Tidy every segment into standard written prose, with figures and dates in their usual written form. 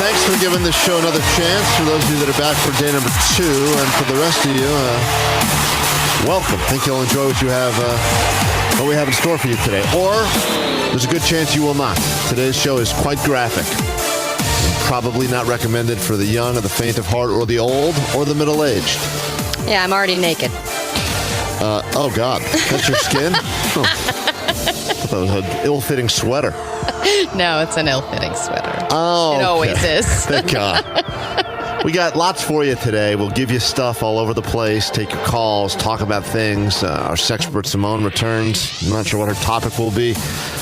thanks for giving this show another chance. For those of you that are back for day number 2, and for the rest of you, welcome. Think you'll enjoy what we have in store for you today. Or there's a good chance you will not. Today's show is quite graphic. Probably not recommended for the young or the faint of heart or the old or the middle-aged. Yeah, I'm already naked. Oh, God. That's your skin? Oh. That was an ill-fitting sweater. No, it's an ill-fitting sweater. Oh, it always is. Thank God. We got lots for you today. We'll give you stuff all over the place, take your calls, talk about things. Our sexpert Simone returns. I'm not sure what her topic will be.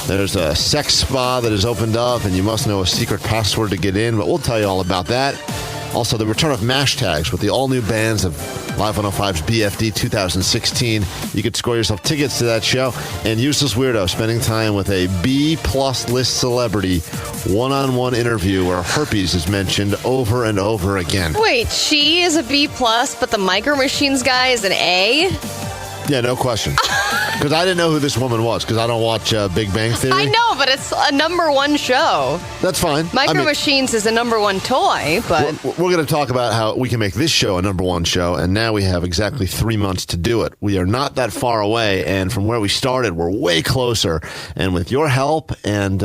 There's a sex spa that has opened up, and you must know a secret password to get in, but we'll tell you all about that. Also, the return of Mash Tags with the all-new bands of Live 105's BFD 2016. You could score yourself tickets to that show. And Useless Weirdo, spending time with a B-plus list celebrity, one-on-one interview where herpes is mentioned over and over again. Wait, she is a B+, but the Micro Machines guy is an A? Yeah, no question. Because I didn't know who this woman was, because I don't watch Big Bang Theory. I know, but it's a number one show. That's fine. Micro Machines is a number one toy, but... We're going to talk about how we can make this show a number one show, and now we have exactly 3 months to do it. We are not that far away, and from where we started, we're way closer. And with your help and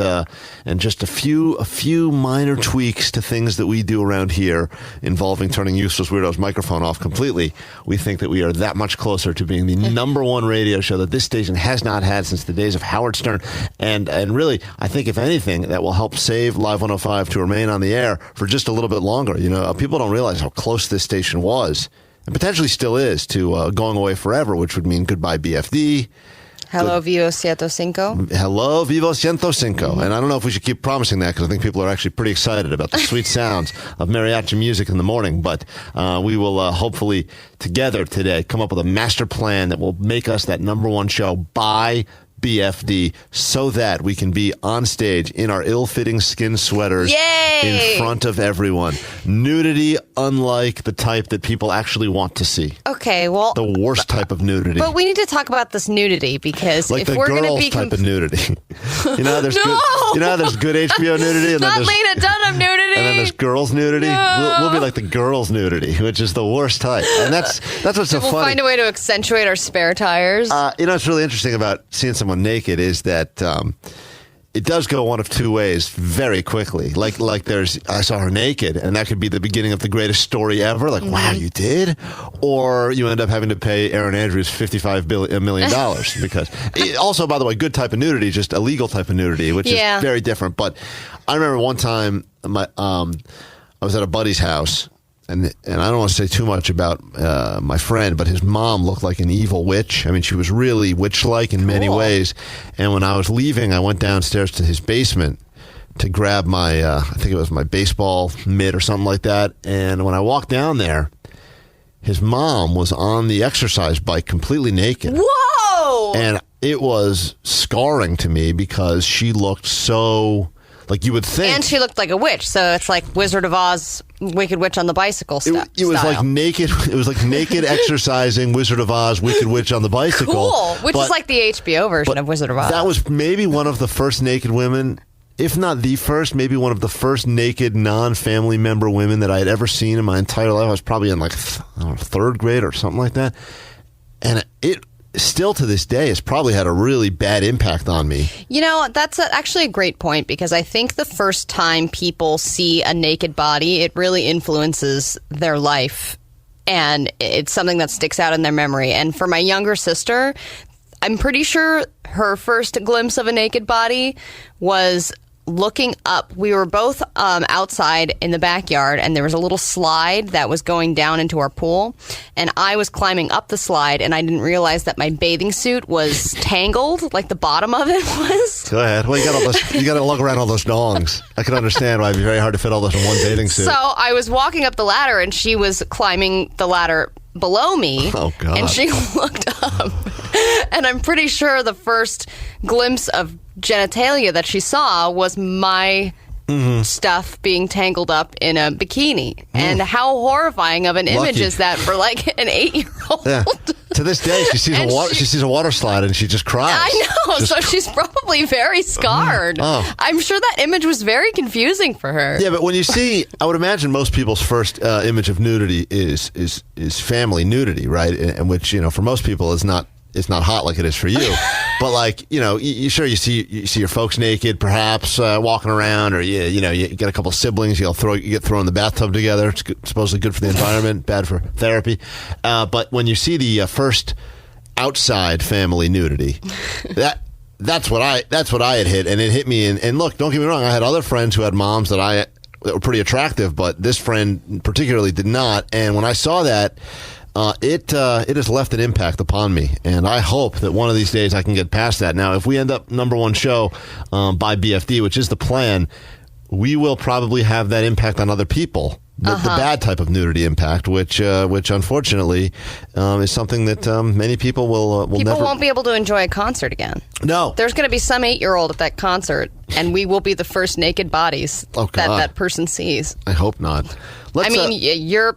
just a few minor tweaks to things that we do around here involving turning Useless Weirdo's microphone off completely, we think that we are that much closer to being the number one radio show that this station has not had since the days of Howard Stern. And really, I think, if anything, that will help save Live 105 to remain on the air for just a little bit longer. You know, people don't realize how close this station was, and potentially still is, to going away forever, which would mean goodbye BFD. Hello, Vivo 105. Hello, Vivo 105. And I don't know if we should keep promising that, because I think people are actually pretty excited about the sweet sounds of mariachi music in the morning. But we will hopefully together today come up with a master plan that will make us that number one show by BFD, so that we can be on stage in our ill-fitting skin sweaters. Yay! In front of everyone. Nudity unlike the type that people actually want to see. Okay, well... The worst type of nudity. But we need to talk about this nudity, because like if we're going to be... type of nudity. You know, there's there's good HBO nudity. And not then Lena Dunham nudity. And then there's girls nudity. No. We'll be like the girls nudity, which is the worst type. And that's what's so funny. We'll find a way to accentuate our spare tires. What's really interesting about seeing someone naked is that it does go one of two ways very quickly. Like I saw her naked, and that could be the beginning of the greatest story ever. Like, wow, you did? Or you end up having to pay Aaron Andrews $55 million. Because also, by the way, good type of nudity, just illegal type of nudity, which is very different. But I remember one time I was at a buddy's house, and I don't want to say too much about my friend, but his mom looked like an evil witch. I mean, she was really witch-like in many ways. And when I was leaving, I went downstairs to his basement to grab my, I think it was my baseball mitt or something like that. And when I walked down there, his mom was on the exercise bike completely naked. Whoa! And it was scarring to me, because she looked so... like you would think. And she looked like a witch, so it's like Wizard of Oz, Wicked Witch on the bicycle style. It was like naked. It was like naked exercising Wizard of Oz, Wicked Witch on the bicycle. Cool, which is like the HBO version of Wizard of Oz. That was maybe one of the first naked women, if not the first, maybe one of the first naked non-family member women that I had ever seen in my entire life. I was probably in like third grade or something like that, and it still to this day has probably had a really bad impact on me. You know, that's actually a great point, because I think the first time people see a naked body, it really influences their life, and it's something that sticks out in their memory. And for my younger sister, I'm pretty sure her first glimpse of a naked body was looking up. We were both outside in the backyard, and there was a little slide that was going down into our pool, and I was climbing up the slide, and I didn't realize that my bathing suit was tangled, like the bottom of it was. Go ahead. Well, you got to lug around all those dongs. I can understand why it'd be very hard to fit all those in one bathing suit. So I was walking up the ladder, and she was climbing the ladder below me. Oh, God. And she looked up, and I'm pretty sure the first glimpse of genitalia that she saw was my stuff being tangled up in a bikini. And how horrifying of an image is that for like an 8-year-old? Yeah. To this day, she sees a water slide and she just cries. I know, so she's probably very scarred. Oh. I'm sure that image was very confusing for her. Yeah, but when you see, I would imagine most people's first image of nudity is family nudity, right? And which, for most people is not. It's not hot like it is for you, but like you see your folks naked, perhaps walking around, or you get a couple of siblings. You get thrown in the bathtub together. It's supposedly good for the environment, bad for therapy. But when you see the first outside family nudity, that's what I had hit, and it hit me. And look, don't get me wrong, I had other friends who had moms that were pretty attractive, but this friend particularly did not. And when I saw that. It has left an impact upon me, and I hope that one of these days I can get past that. Now, if we end up number one show by BFD, which is the plan, we will probably have that impact on other people. The bad type of nudity impact, which unfortunately is something that many people will people never... won't be able to enjoy a concert again. No. There's going to be some 8-year-old at that concert, and we will be the first naked bodies that person sees. I hope not. Your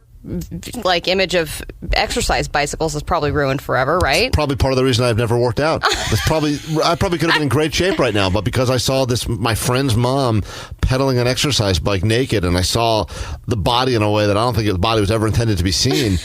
image of exercise bicycles is probably ruined forever, right? It's probably part of the reason I've never worked out. I probably could have been in great shape right now, but because I saw my friend's mom pedaling an exercise bike naked, and I saw the body in a way that I don't think the body was ever intended to be seen,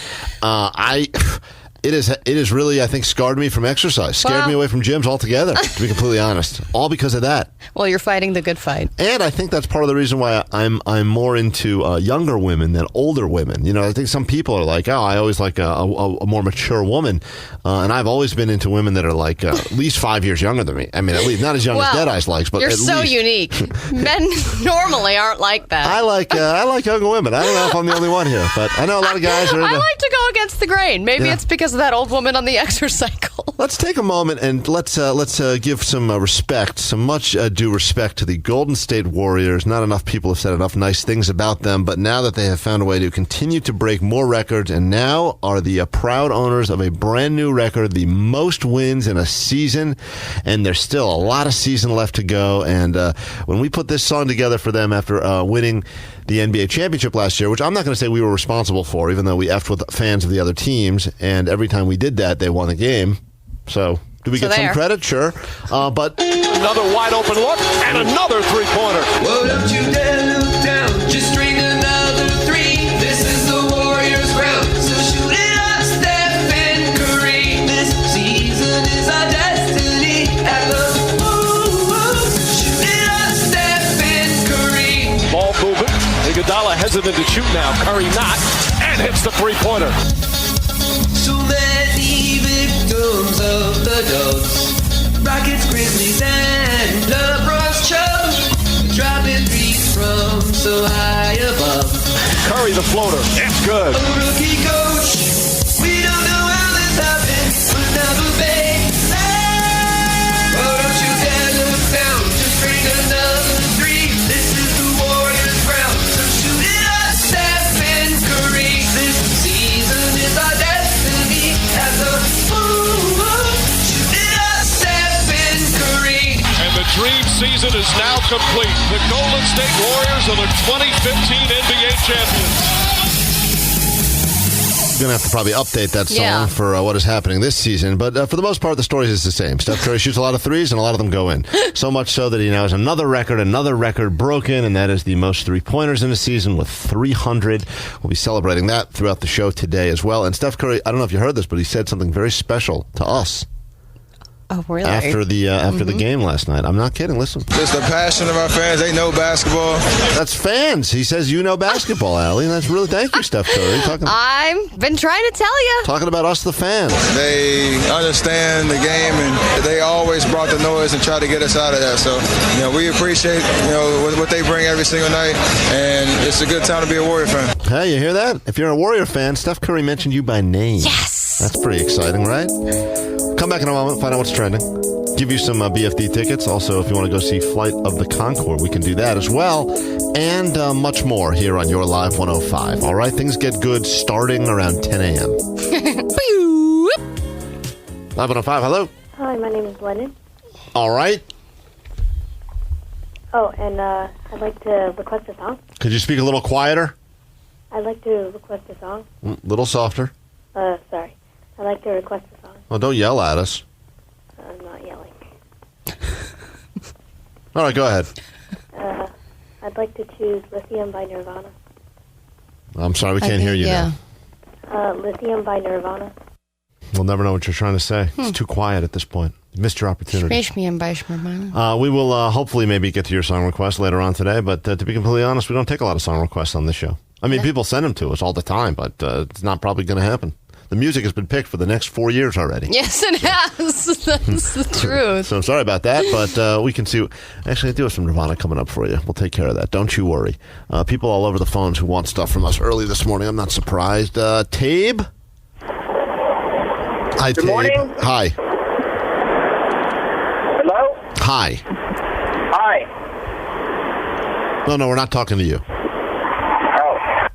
It is really, I think, scarred me from exercise. Scared me away from gyms altogether, to be completely honest. All because of that. Well, you're fighting the good fight. And I think that's part of the reason why I'm more into younger women than older women. I think some people are like, I always like a more mature woman. And I've always been into women that are like at least 5 years younger than me. I mean, at least not as young as Dead Eyes likes, but you're at so least. Unique. Men normally aren't like that. I like younger women. I don't know if I'm the only one here, but I know a lot of guys are into... I like to go against the grain. Maybe it's because of that old woman on the exercycle. Let's take a moment and let's give some respect, some much due respect to the Golden State Warriors. Not enough people have said enough nice things about them, but now that they have found a way to continue to break more records and now are the proud owners of a brand new record, the most wins in a season, and there's still a lot of season left to go. And when we put this song together for them after winning the NBA championship last year, which I'm not going to say we were responsible for, even though we effed with fans of the other teams, and every time we did that, they won a game. So, do we get some credit? Sure. But another wide open look, and another three-pointer. Well, don't you dare look down, just string another three. This is the Warriors' ground, so shoot it up, Stephen Curry. This season is our destiny. At the shoot it up, Stephen Curry. Ball movement. Iguodala hesitant to shoot now. Curry not, and hits the three-pointer. So many victims of the dubs. Rockets, Grizzlies, and LeBron's Chubb. Dropping threes from so high above. Curry the floater. It's good. A rookie coach. We don't know how this happened, but now the baseline. Oh, don't you dare look down. Just bring another three. This is the Warriors' ground. So shoot it up, Stephen Curry. This season is our destiny. At the shoot it up, Stephen Curry. And the dream season is now complete. The Golden State Warriors are the 2015 NBA champions. Going to have to probably update that song for what is happening this season. But for the most part, the story is the same. Steph Curry shoots a lot of threes, and a lot of them go in. So much so that he now has another record broken, and that is the most three-pointers in a season with 300. We'll be celebrating that throughout the show today as well. And Steph Curry, I don't know if you heard this, but he said something very special to us. Oh, really? After the game last night. I'm not kidding. Listen. It's the passion of our fans. They know basketball. That's fans. He says you know basketball, Allie. That's really, thank you, Steph Curry. I've been trying to tell you. Talking about us, the fans. They understand the game, and they always brought the noise and tried to get us out of that. So, we appreciate, what they bring every single night, and it's a good time to be a Warrior fan. Hey, you hear that? If you're a Warrior fan, Steph Curry mentioned you by name. Yes. That's pretty exciting, right? Come back in a moment, find out what's trending. Give you some BFD tickets. Also, if you want to go see Flight of the Conchord, we can do that as well. And much more here on Your Live 105. All right, things get good starting around 10 a.m. Live 105, hello. Hi, my name is Lennon. All right. Oh, and I'd like to request a song. Could you speak a little quieter? I'd like to request a song. A little softer. Sorry. I'd like to request a song. Well, don't yell at us. I'm not yelling. All right, go ahead. I'd like to choose Lithium by Nirvana. I'm sorry, we can't hear you now. Lithium by Nirvana. We'll never know what you're trying to say. It's too quiet at this point. You missed your opportunity. We will hopefully maybe get to your song request later on today, but to be completely honest, we don't take a lot of song requests on this show. I mean, people send them to us all the time, but it's not probably going to happen. The music has been picked for the next 4 years already. Yes, it has. That's the truth. So I'm sorry about that, but we can see. Actually, I do have some Nirvana coming up for you. We'll take care of that. Don't you worry. People all over the phones who want stuff from us early this morning. I'm not surprised. Tabe? Hi, Good Tabe. morning. Hi. Hello? Hi. Hi. No, we're not talking to you. Oh.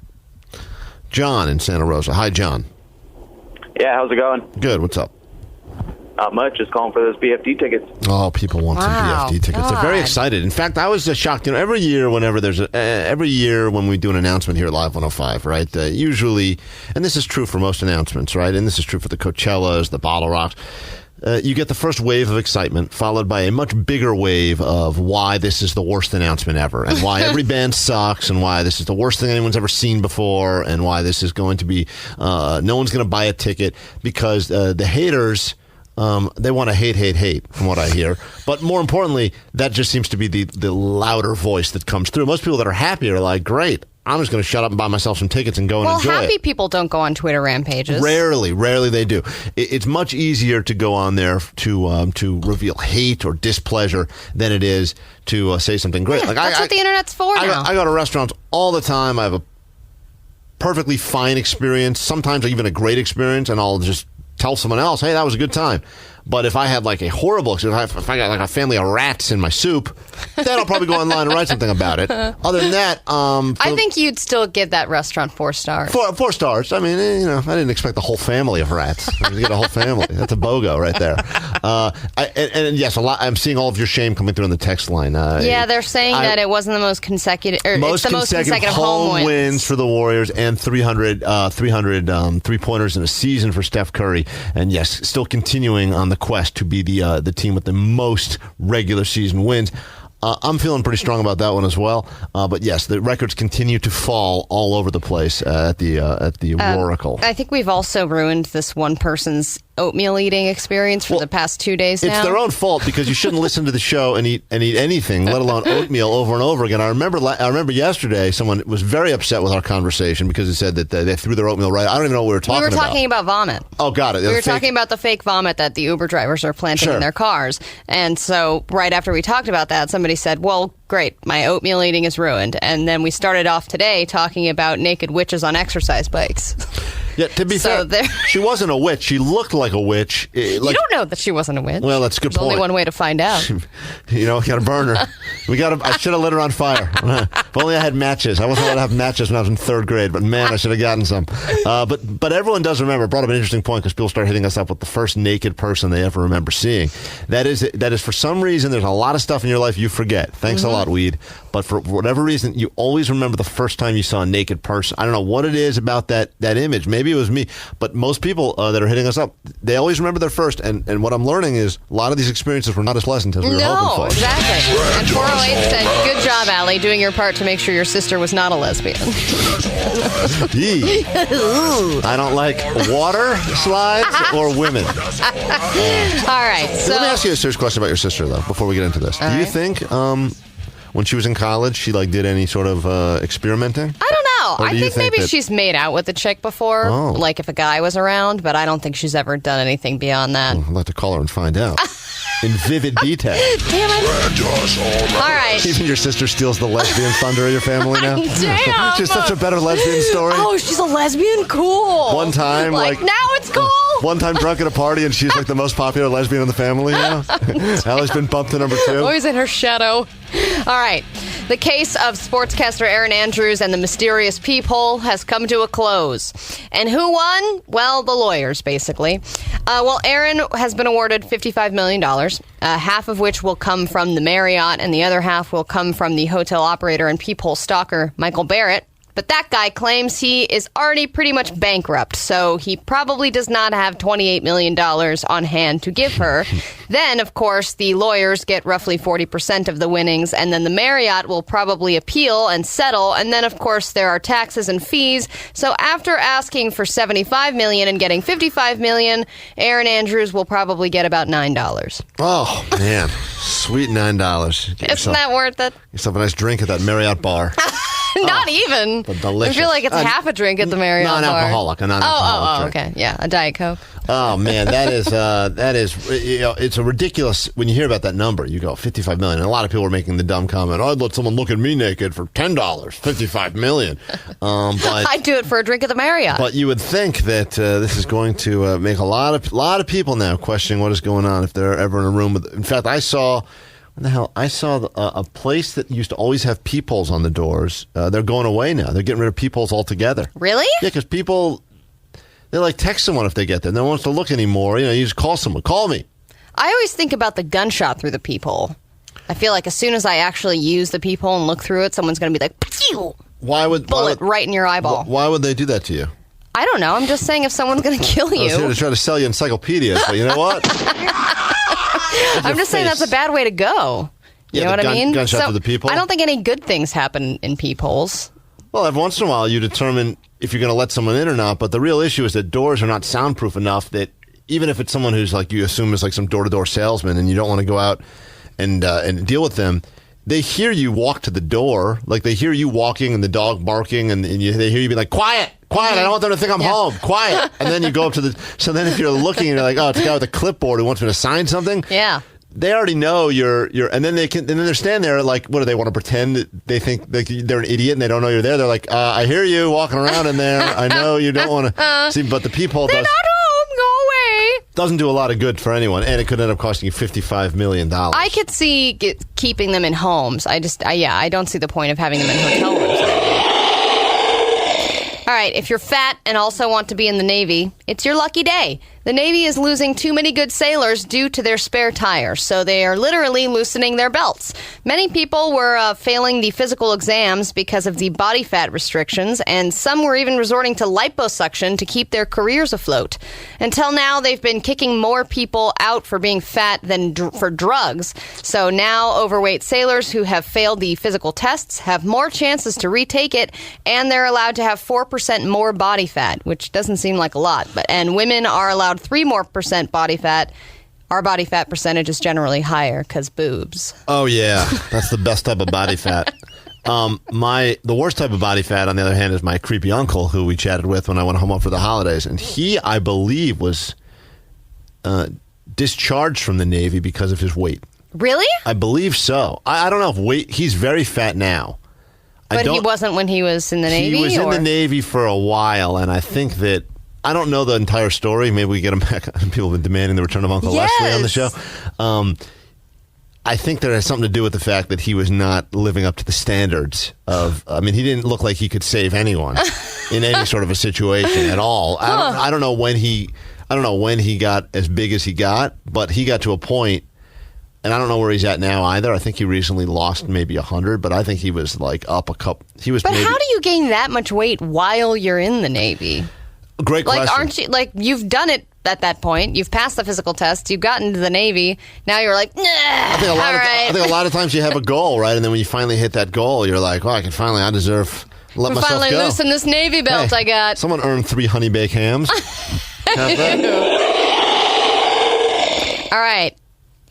John in Santa Rosa. Hi, John. Yeah, how's it going? Good. What's up? Not much. Just calling for those BFD tickets. Oh, people want some BFD tickets. They're very excited. In fact, I was shocked. You know, every year when we do an announcement here at Live 105, right? Usually, and this is true for most announcements, right? And this is true for the Coachellas, the Bottle Rocks. You get the first wave of excitement, followed by a much bigger wave of why this is the worst announcement ever, and why every band sucks, and why this is the worst thing anyone's ever seen before, and why this is going to be no one's going to buy a ticket because the haters. They want to hate, from what I hear. But more importantly, that just seems to be the louder voice that comes through. Most people that are happy are like, great, I'm just going to shut up and buy myself some tickets and go and enjoy it. Well, happy people don't go on Twitter rampages. Rarely they do. It's much easier to go on there to reveal hate or displeasure than it is to say something great. Yeah, that's what the internet's for now. I go to restaurants all the time. I have a perfectly fine experience, sometimes even a great experience, and I'll just tell someone else, hey, that was a good time. But if I have like a horrible experience, if I got like a family of rats in my soup, then I'll probably go online and write something about it. Other than that, I think you'd still give that restaurant 4 stars. 4 stars. I mean, I didn't expect the whole family of rats. You get a whole family. That's a BOGO right there. And yes, I'm seeing all of your shame coming through in the text line. Yeah, they're saying that it wasn't the most consecutive, or it's the most consecutive home wins for the Warriors, and 300 3-pointers in a season for Steph Curry. And yes, still continuing on the quest to be the team with the most regular season wins. I'm feeling pretty strong about that one as well. But yes, the records continue to fall all over the place at the Oracle. I think we've also ruined this one person's oatmeal eating experience for the past 2 days now. It's their own fault because you shouldn't listen to the show and eat anything, let alone oatmeal, over and over again. I remember yesterday someone was very upset with our conversation because it said that they threw their oatmeal right. I don't even know what we were talking about. We were talking about vomit. Oh, got it. We were talking about the fake vomit that the Uber drivers are planting in their cars. And so right after we talked about that, somebody said, well, great, my oatmeal eating is ruined. And then we started off today talking about naked witches on exercise bikes. Yeah, to be fair, she wasn't a witch. She looked like a witch. You don't know that she wasn't a witch. Well, that's a good point. There's only one way to find out. Got to burn her. I should have lit her on fire. If only I had matches. I wasn't allowed to have matches when I was in 3rd grade, but man, I should have gotten some. But everyone does remember. It brought up an interesting point because people start hitting us up with the first naked person they ever remember seeing. That is for some reason, there's a lot of stuff in your life you forget. Thanks a lot, Weed. But for whatever reason, you always remember the first time you saw a naked person. I don't know what it is about that image. Maybe it was me. But most people that are hitting us up, they always remember their first. And what I'm learning is a lot of these experiences were not as pleasant as we were hoping for. No, exactly. And 408 said, good job, Allie, doing your part to make sure your sister was not a lesbian. I don't like water slides or women. All right. So let me ask you a serious question about your sister, though, before we get into this. Do you think when she was in college, she did any sort of experimenting? I don't know. I think maybe she's made out with a chick before, like if a guy was around, but I don't think she's ever done anything beyond that. I'd like to call her and find out. In vivid detail. Damn it. All right. Even your sister steals the lesbian thunder of your family now? Damn. She's such a better lesbian story. Oh, she's a lesbian? Cool. One time, now it's cool. One time drunk at a party and she's the most popular lesbian in the family now. Allie's been bumped to number 2. Always in her shadow. All right. The case of sportscaster Erin Andrews and the mysterious peephole has come to a close. And who won? Well, the lawyers, basically. Erin has been awarded $55 million, half of which will come from the Marriott, and the other half will come from the hotel operator and peephole stalker, Michael Barrett. But that guy claims he is already pretty much bankrupt, so he probably does not have $28 million on hand to give her. Then, of course, the lawyers get roughly 40% of the winnings, and then the Marriott will probably appeal and settle, and then, of course, there are taxes and fees. So after asking for $75 million and getting $55 million, Erin Andrews will probably get about $9. Oh, man. Sweet $9. Isn't that worth it? Yourself a nice drink at that Marriott bar. Not even. Delicious. I feel like it's half a drink at the Marriott bar. Non-alcoholic. A non-alcoholic drink. Okay. Yeah, a Diet Coke. Oh, man, that is, it's a ridiculous, when you hear about that number, you go, $55 million. And a lot of people are making the dumb comment, I'd let someone look at me naked for $10, $55 million. But I'd do it for a drink at the Marriott. But you would think that this is going to make a lot of people now questioning what is going on if they're ever in a room with. In fact, I saw a place that used to always have peepholes on the doors. They're going away now. They're getting rid of peepholes altogether. Really? Yeah, because people, they like text someone if they get there. No one wants to look anymore. You just call someone. Call me. I always think about the gunshot through the peephole. I feel like as soon as I actually use the peephole and look through it, someone's going to be like, pew! Bullet right in your eyeball. Why would they do that to you? I don't know. I'm just saying if someone's going to kill you. I was here to try to sell you encyclopedias, but you know what? I'm just saying that's a bad way to go. You know what I mean? Gunshot to the people. I don't think any good things happen in peepholes. Well, every once in a while you determine if you're going to let someone in or not, but the real issue is that doors are not soundproof enough that even if it's someone who's like you assume is like some door-to-door salesman and you don't want to go out and deal with them, they hear you walk to the door, like they hear you walking and the dog barking and they hear you be like, quiet, I don't want them to think I'm home, quiet. And then you go up to so then if you're looking and you're like, oh, it's a guy with a clipboard who wants me to sign something. Yeah. They already know you're, and then they're standing there like, what do they want to pretend? That they think they're an idiot and they don't know you're there. They're like, I hear you walking around in there. I know you don't want to see, but the peephole They're not home. Go away. Doesn't do a lot of good for anyone, and it could end up costing you $55 million. I could see keeping them in homes. I don't see the point of having them in hotel rooms. All right, if you're fat and also want to be in the Navy, it's your lucky day. The Navy is losing too many good sailors due to their spare tires, so they are literally loosening their belts. Many people were failing the physical exams because of the body fat restrictions, and some were even resorting to liposuction to keep their careers afloat. Until now, they've been kicking more people out for being fat than for drugs. So now overweight sailors who have failed the physical tests have more chances to retake it, and they're allowed to have 4% more body fat, which doesn't seem like a lot. And women are allowed 3% more body fat. Our body fat percentage is generally higher because boobs. Oh, yeah. That's the best type of body fat. The worst type of body fat, on the other hand, is my creepy uncle who we chatted with when I went home for the holidays. And he, I believe, was discharged from the Navy because of his weight. Really? I believe so. I don't know if weight. He's very fat now. But he wasn't when he was in the Navy? He was in the Navy for a while, and I think that I don't know the entire story. Maybe we get him back. People have been demanding the return of Uncle Leslie on the show. I think that has something to do with the fact that he was not living up to the standards of. I mean, he didn't look like he could save anyone in any sort of a situation at all. I don't know when he got as big as he got, but he got to a point. And I don't know where he's at now either. I think he recently lost maybe 100, but I think he was like up a couple. But how do you gain that much weight while you're in the Navy? Great question. Like, aren't you you've done it at that point? You've passed the physical test. You've gotten to the Navy. Now you're like, nah. I think a lot of times you have a goal, right? And then when you finally hit that goal, you're like, well, I deserve. Let myself finally go. Loosen this Navy belt I got. Someone earned 3 honey baked hams. All right.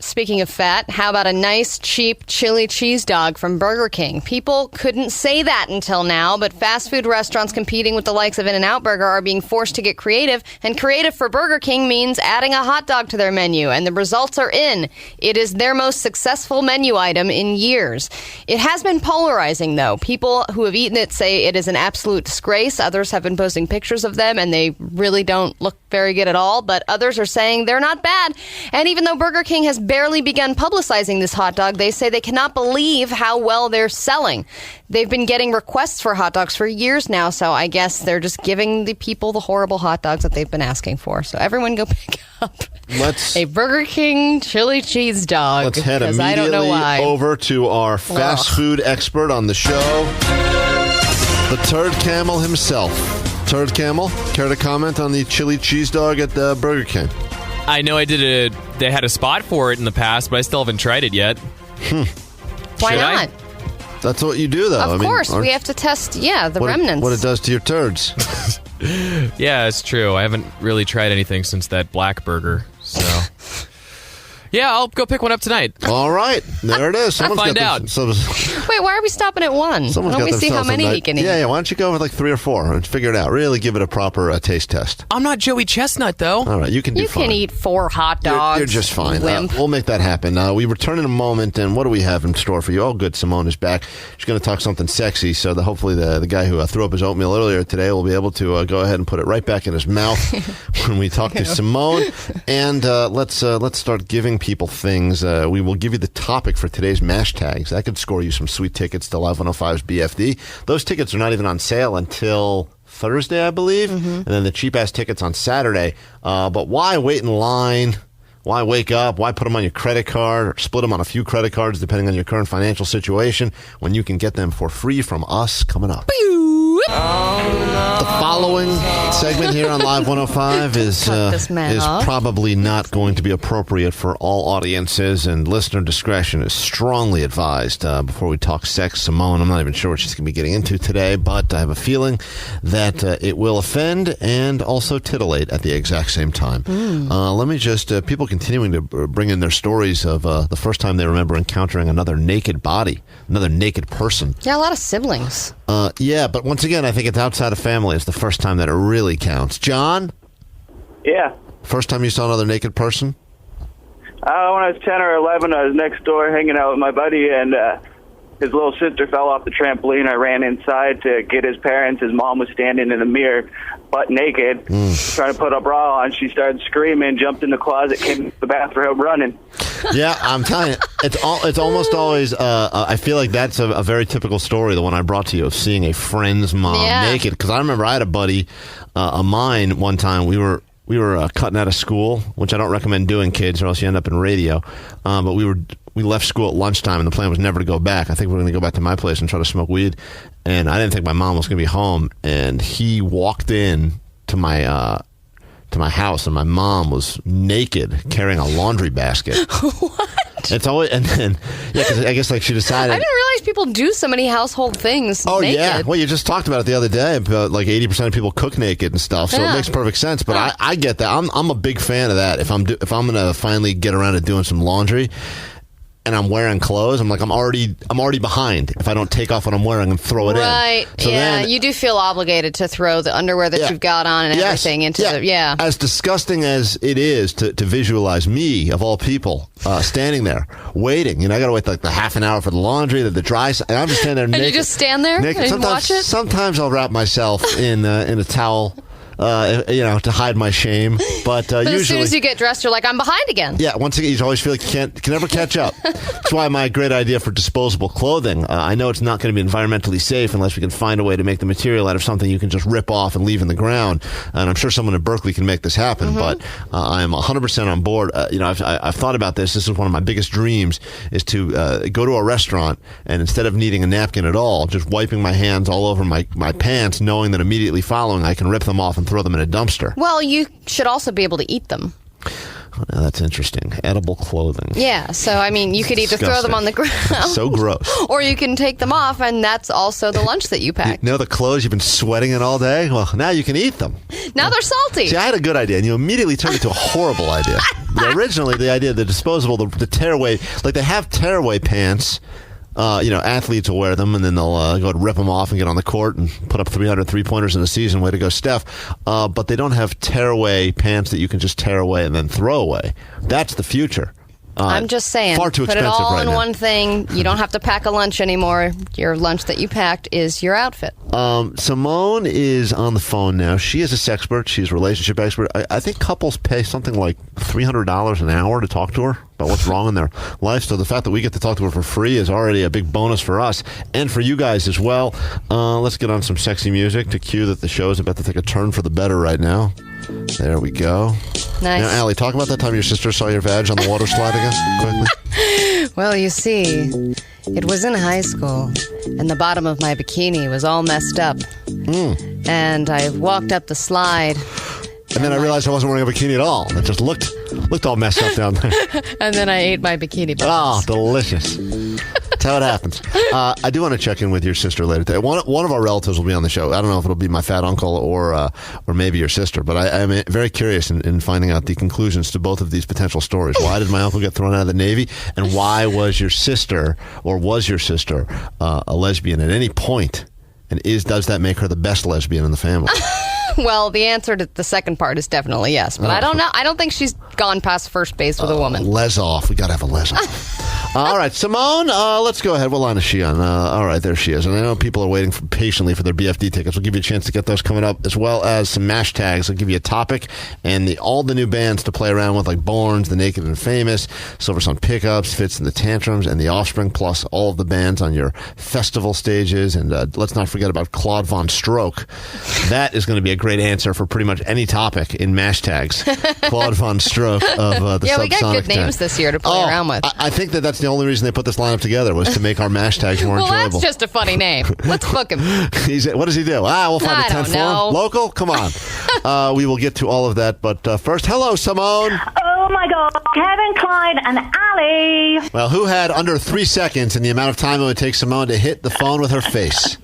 Speaking of fat, how about a nice, cheap chili cheese dog from Burger King? People couldn't say that until now, but fast food restaurants competing with the likes of In-N-Out Burger are being forced to get creative, and creative for Burger King means adding a hot dog to their menu, and the results are in. It is their most successful menu item in years. It has been polarizing, though. People who have eaten it say it is an absolute disgrace. Others have been posting pictures of them, and they really don't look very good at all, but others are saying they're not bad. And even though Burger King has barely begun publicizing this hot dog, they say they cannot believe how well they're selling. They've been getting requests for hot dogs for years now, so I guess they're just giving the people the horrible hot dogs that they've been asking for. So everyone go pick up a Burger King chili cheese dog. Let's head immediately over to our fast food expert on the show. The Turd Camel himself. Turd Camel, care to comment on the chili cheese dog at Burger King? I know they had a spot for it in the past, but I still haven't tried it yet. Why Should I? not? That's what you do, though. Of course, we have to test, the remnants. What it does to your turds. Yeah, it's true. I haven't really tried anything since that black burger, so... Yeah, I'll go pick one up tonight. All right. There it is. Someone's Find got out. Wait, why are we stopping at one? Why don't we see how many he can eat? Yeah, why don't you go with like 3 or 4 and figure it out? Really give it a proper taste test. I'm not Joey Chestnut, though. All right, you can do You fine. can eat 4 hot dogs. You're just fine. Wimp. We'll make that happen. We return in a moment, and what do we have in store for you? Oh, good. Simone is back. She's going to talk something sexy, so hopefully the guy who threw up his oatmeal earlier today will be able to go ahead and put it right back in his mouth when we talk to Simone. And let's start giving people things. We will give you the topic for today's MASH tags. That could score you some sweet tickets to Live 105's BFD. Those tickets are not even on sale until Thursday, I believe, and then the cheap-ass tickets on Saturday. But why wait in line? Why wake up? Why put them on your credit card or split them on a few credit cards depending on your current financial situation when you can get them for free from us coming up? The following segment here on Live 105 is probably not going to be appropriate for all audiences, and listener discretion is strongly advised. Before we talk sex, Simone, I'm not even sure what she's going to be getting into today, but I have a feeling that it will offend and also titillate at the exact same time. Let me just, people continuing to bring in their stories of the first time they remember encountering another naked body, another naked person. Yeah, a lot of siblings. Yeah, but once again, I think it's outside of family. It's the first time that it really counts. John? Yeah. First time you saw another naked person? When I was 10 or 11, I was next door hanging out with my buddy, and his little sister fell off the trampoline. I ran inside to get his parents. His mom was standing in the mirror, butt naked, trying to put a bra on. She started screaming, jumped in the closet, came to the bathroom running. Yeah, I'm telling you, it's almost always, I feel like that's a very typical story, the one I brought to you, of seeing a friend's mom naked. Because I remember I had a buddy of mine one time, we were cutting out of school, which I don't recommend doing, kids, or else you end up in radio. But we left school at lunchtime, and the plan was never to go back. I think we were going to go back to my place and try to smoke weed. And I didn't think my mom was going to be home. And he walked in to my house, and my mom was naked, carrying a laundry basket. What? It's always, and then, yeah, because I guess like she decided. I didn't realize people do so many household things naked. Yeah. Well, you just talked about it the other day, about like 80% of people cook naked and stuff, so it makes perfect sense. But I get that. I'm a big fan of that. If I'm going to finally get around to doing some laundry, and I'm wearing clothes, I'm already behind if I don't take off what I'm wearing and throw it in. Right. So yeah, then, you do feel obligated to throw the underwear that you've got on and everything into the... As disgusting as it is to visualize me, of all people, standing there, waiting. I got to wait like the half an hour for the laundry, the dry... And I'm just standing there naked. And you just stand there and watch it? Sometimes I'll wrap myself in a towel... to hide my shame. But usually, as soon as you get dressed, you're like, I'm behind again. Yeah, once again, you always feel like you can never catch up. That's why my great idea for disposable clothing. I know it's not going to be environmentally safe unless we can find a way to make the material out of something you can just rip off and leave in the ground. And I'm sure someone in Berkeley can make this happen. But I'm 100% on board. I've thought about this. This is one of my biggest dreams, is to go to a restaurant and instead of needing a napkin at all, just wiping my hands all over my pants, knowing that immediately following I can rip them off and throw them in a dumpster. Well, you should also be able to eat them. Now that's interesting. Edible clothing. Yeah, so I mean, you could either throw them on the ground. So gross. Or you can take them off, and that's also the lunch that you packed. The clothes you've been sweating in all day? Well, now you can eat them. Now they're salty. See, I had a good idea, and you immediately turned it to a horrible idea. Originally, the idea, the disposable, the tearaway, like they have tearaway pants. Athletes will wear them, and then they'll go and rip them off and get on the court and put up 300 three-pointers in a season. Way to go, Steph. But they don't have tear-away pants that you can just tear away and then throw away. That's the future. I'm just saying, far too put it expensive all right in now. one thing. You don't have to pack a lunch anymore. Your lunch that you packed is your outfit. Simone is on the phone now. She is a sexpert. She's a relationship expert. I think couples pay something like $300 an hour to talk to her about what's wrong in their life. So the fact that we get to talk to her for free is already a big bonus for us and for you guys as well. Let's get on some sexy music to cue that the show is about to take a turn for the better right now. There we go. Nice. Now, Allie, talk about that time your sister saw your vag on the water slide again, quickly. Well, you see, it was in high school, and the bottom of my bikini was all messed up. And I walked up the slide. And then I realized I wasn't wearing a bikini at all. It just looked all messed up down there. And then I ate my bikini buttons. Oh, delicious. That's how it happens. I do want to check in with your sister later today. One of our relatives will be on the show. I don't know if it'll be my fat uncle or maybe your sister, but I am very curious in finding out the conclusions to both of these potential stories. Why did my uncle get thrown out of the Navy? And why was your sister a lesbian at any point? And does that make her the best lesbian in the family? Well, the answer to the second part is definitely yes, but I don't know. I don't think she's gone past first base with a woman. Les off. We got to have a les off. All right, Simone, let's go ahead. What line is she on? All right, there she is. And I know people are waiting patiently for their BFD tickets. We'll give you a chance to get those coming up, as well as some MASH tags. I'll give you a topic and all the new bands to play around with, like Borns, The Naked and Famous, Silver Sun Pickups, Fits and the Tantrums, and The Offspring, plus all of the bands on your festival stages. And let's not forget about Claude Von Stroke. That is going to be a great answer for pretty much any topic in MASH tags. Claude Von Stroke of the Yeah, Subsonic we got good names tag. this year to play around with. I think that's the only reason they put this lineup together, was to make our MASH tags more enjoyable. Well, that's just a funny name. Let's book him. What does he do? We'll find I a 10th don't know. floor. Local? Come on. We will get to all of that, but first, hello, Simone. Oh my God, Kevin, Klein, and Ali. Well, who had under 3 seconds in the amount of time it would take Simone to hit the phone with her face?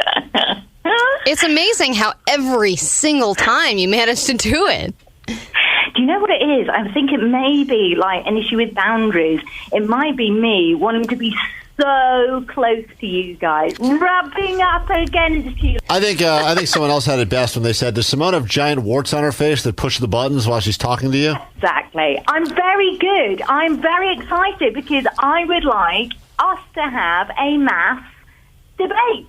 It's amazing how every single time you manage to do it. Do you know what it is? I think it may be like an issue with boundaries. It might be me wanting to be so close to you guys, rubbing up against you. I think someone else had it best when they said, does Simone have giant warts on her face that push the buttons while she's talking to you? Exactly. I'm very good. I'm very excited because I would like us to have a maths debate.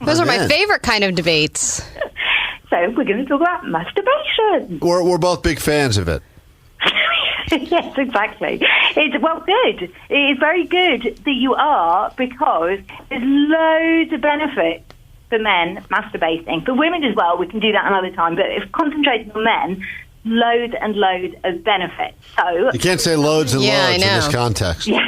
Those are my favorite kind of debates. So we're going to talk about masturbation. We're both big fans of it. Yes, exactly. Good. It is very good that you are, because there's loads of benefits for men masturbating. For women as well, we can do that another time, but if concentrating on men, loads and loads of benefits. So you can't say loads and loads in this context. Yeah,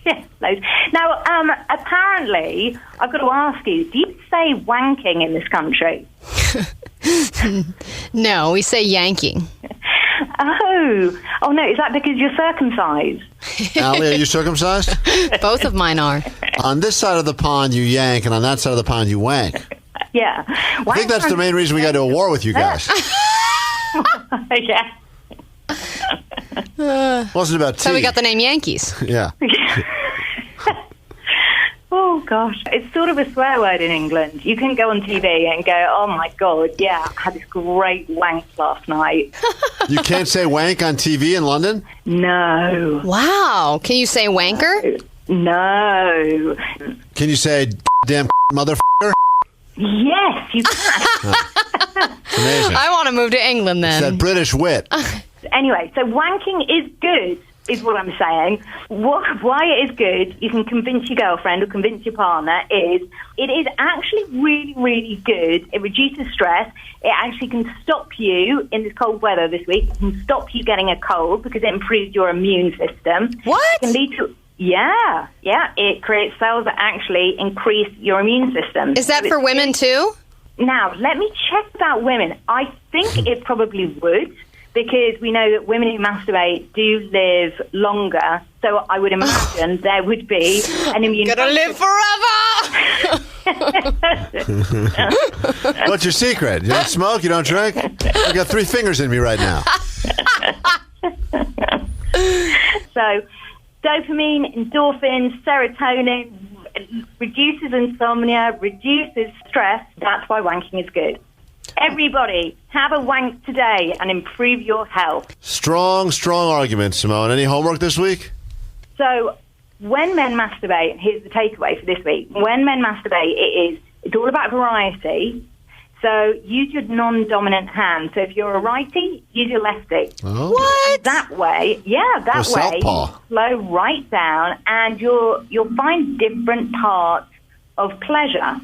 yes, loads. Now, apparently, I've got to ask you, do you say wanking in this country? No, we say yanking. Oh no, is that because you're circumcised? Allie, are you circumcised? Both of mine are. On this side of the pond, you yank, and on that side of the pond, you wank. Yeah. I think that's the main reason we got to a war with you guys. Yeah. Wasn't about tea. So we got the name Yankees. Yeah. Oh, gosh. It's sort of a swear word in England. You can go on TV and go, oh, my God, yeah, I had this great wank last night. You can't say wank on TV in London? No. Wow. Can you say wanker? No. Can you say damn motherfucker? Yes, you can. Amazing. I want to move to England then. It's that British wit. Anyway, so wanking is good, is what I'm saying. Why it is good, you can convince your girlfriend or convince your partner, is it is actually really, really good. It reduces stress. It actually can stop you, in this cold weather this week, it can stop you getting a cold because it improves your immune system. What? It can lead to... Yeah, it creates cells that actually increase your immune system. Is that for women too? Now, let me check about women. I think it probably would, because we know that women who masturbate do live longer. So I would imagine there would be an immune... Gonna live forever! What's your secret? You don't smoke? You don't drink? I got 3 fingers in me right now. So... dopamine, endorphins, serotonin, reduces insomnia, reduces stress. That's why wanking is good. Everybody, have a wank today and improve your health. Strong argument, Simone. Any homework this week? So, when men masturbate, here's the takeaway for this week. When men masturbate, it's all about variety. So use your non-dominant hand. So if you're a righty, use your lefty. Oh. What? That way, southpaw. slow right down, and you'll find different parts of pleasure.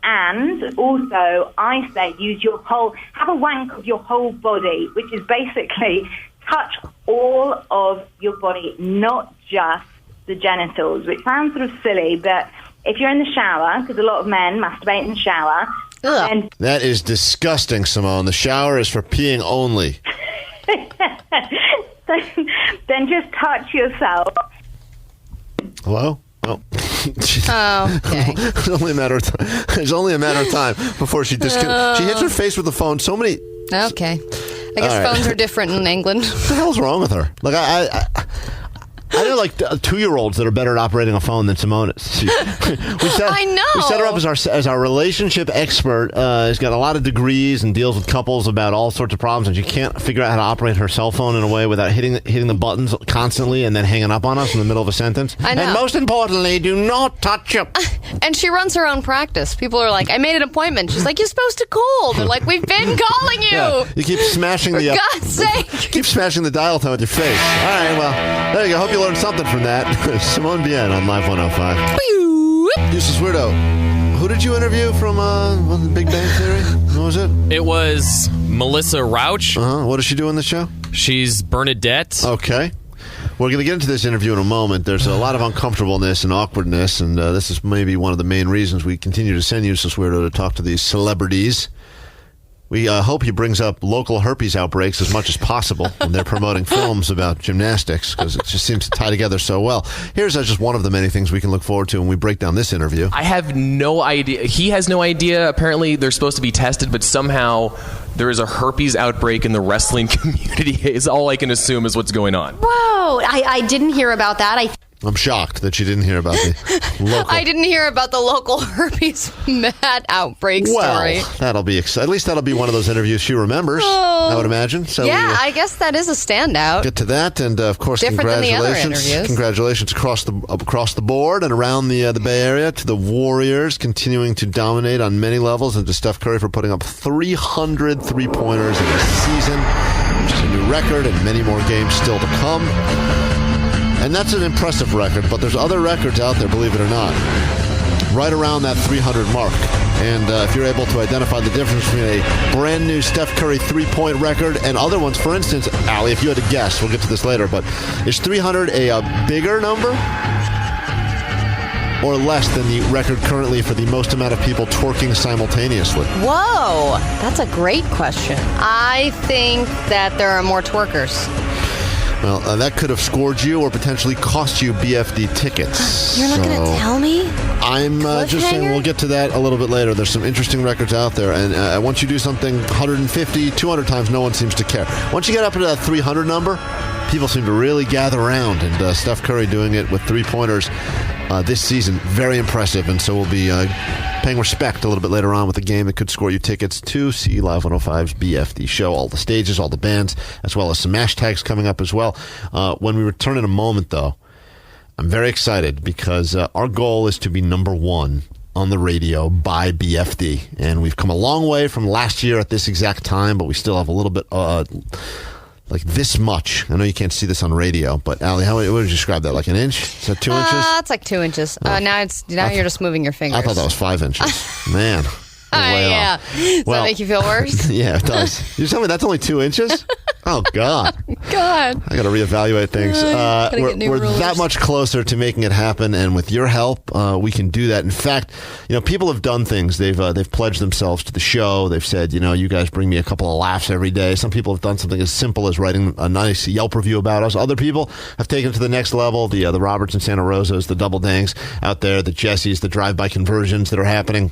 And also, I say have a wank of your whole body, which is basically touch all of your body, not just the genitals, which sounds sort of silly, but if you're in the shower, because a lot of men masturbate in the shower, then That is disgusting, Simone. The shower is for peeing only. then just touch yourself. Hello? Oh. Oh, okay. It's only a matter of time. It's only a matter of time before she disconnects. She hits her face with the phone. So many. Okay. I guess All right. phones are different in England. What the hell's wrong with her? Like I know like 2-year-olds that are better at operating a phone than Simone is. I know. We set her up as our relationship expert. She's got a lot of degrees and deals with couples about all sorts of problems, and she can't figure out how to operate her cell phone in a way without hitting the buttons constantly and then hanging up on us in the middle of a sentence. I know. And most importantly, do not touch it. And she runs her own practice. People are like, I made an appointment. She's like, you're supposed to call. They're like, we've been calling you. Yeah, you keep smashing For the God's sake. keep smashing the dial tone with your face. All right, well, there you go. Hope you learned something from that. Simone Bien on Live 105. Useless Weirdo. Who did you interview from The Big Bang Theory? What was it? It was Melissa Rauch. What does she do in the show? She's Bernadette. Okay. We're going to get into this interview in a moment. There's a lot of uncomfortableness and awkwardness, and this is maybe one of the main reasons we continue to send Useless Weirdo to talk to these celebrities. We hope he brings up local herpes outbreaks as much as possible when they're promoting films about gymnastics, because it just seems to tie together so well. Here's just one of the many things we can look forward to when we break down this interview. I have no idea. He has no idea. Apparently, they're supposed to be tested, but somehow there is a herpes outbreak in the wrestling community. Is all I can assume is what's going on. Whoa, I didn't hear about that. I'm shocked that she didn't hear about the local. I didn't hear about the local herpes mat outbreak story. Well, that'll be at least that'll be one of those interviews she remembers. I would imagine. So yeah, I guess that is a standout. Get to that, and of course, Different than the other congratulations! interviews. Congratulations across the board and around the Bay Area to the Warriors, continuing to dominate on many levels, and to Steph Curry for putting up 300 3-pointers in a season, which is a new record, and many more games still to come. And that's an impressive record, but there's other records out there, believe it or not, right around that 300 mark. And if you're able to identify the difference between a brand new Steph Curry 3-point record and other ones, for instance, Allie, if you had to guess, we'll get to this later, but is 300 a bigger number or less than the record currently for the most amount of people twerking simultaneously? Whoa, that's a great question. I think that there are more twerkers. Well, that could have scored you or potentially cost you BFD tickets. You're not going to tell me? I'm just saying we'll get to that a little bit later. There's some interesting records out there, and once you do something 150, 200 times, no one seems to care. Once you get up to that 300 number, people seem to really gather around, and Steph Curry doing it with 3-pointers this season, very impressive, and so we'll be paying respect a little bit later on with a game that could score you tickets to see Live 105's BFD show. All the stages, all the bands, as well as some hashtags coming up as well. When we return in a moment, though, I'm very excited because our goal is to be number one on the radio by BFD. And we've come a long way from last year at this exact time, but we still have a little bit like this much. I know you can't see this on radio, but Allie, what would you describe that? Like an inch? Is that 2 inches? It's like 2 inches. Now you're just moving your fingers. I thought that was 5 inches. Man. Yeah. Does that make you feel worse? Yeah, it does. You tell me that's only 2 inches? Oh, God. God. I got to reevaluate things. We're rulers. that much closer to making it happen, and with your help, we can do that. In fact, people have done things. They've pledged themselves to the show. They've said, you guys bring me a couple of laughs every day. Some people have done something as simple as writing a nice Yelp review about us. Other people have taken it to the next level. The Roberts and Santa Rosas, the Double Dangs out there, the Jessies, the drive-by conversions that are happening.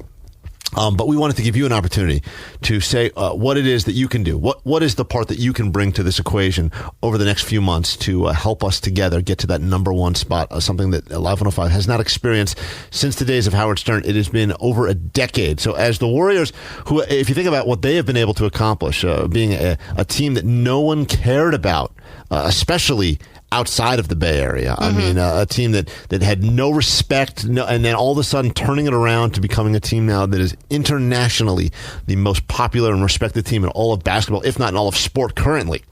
But we wanted to give you an opportunity to say what it is that you can do. What is the part that you can bring to this equation over the next few months to help us together get to that number one spot, something that Live 105 has not experienced since the days of Howard Stern. It has been over a decade. So as the Warriors, who, if you think about what they have been able to accomplish, being a team that no one cared about, especially outside of the Bay Area. I mean, a team that had no respect, and then all of a sudden turning it around to becoming a team now that is internationally the most popular and respected team in all of basketball, if not in all of sport currently.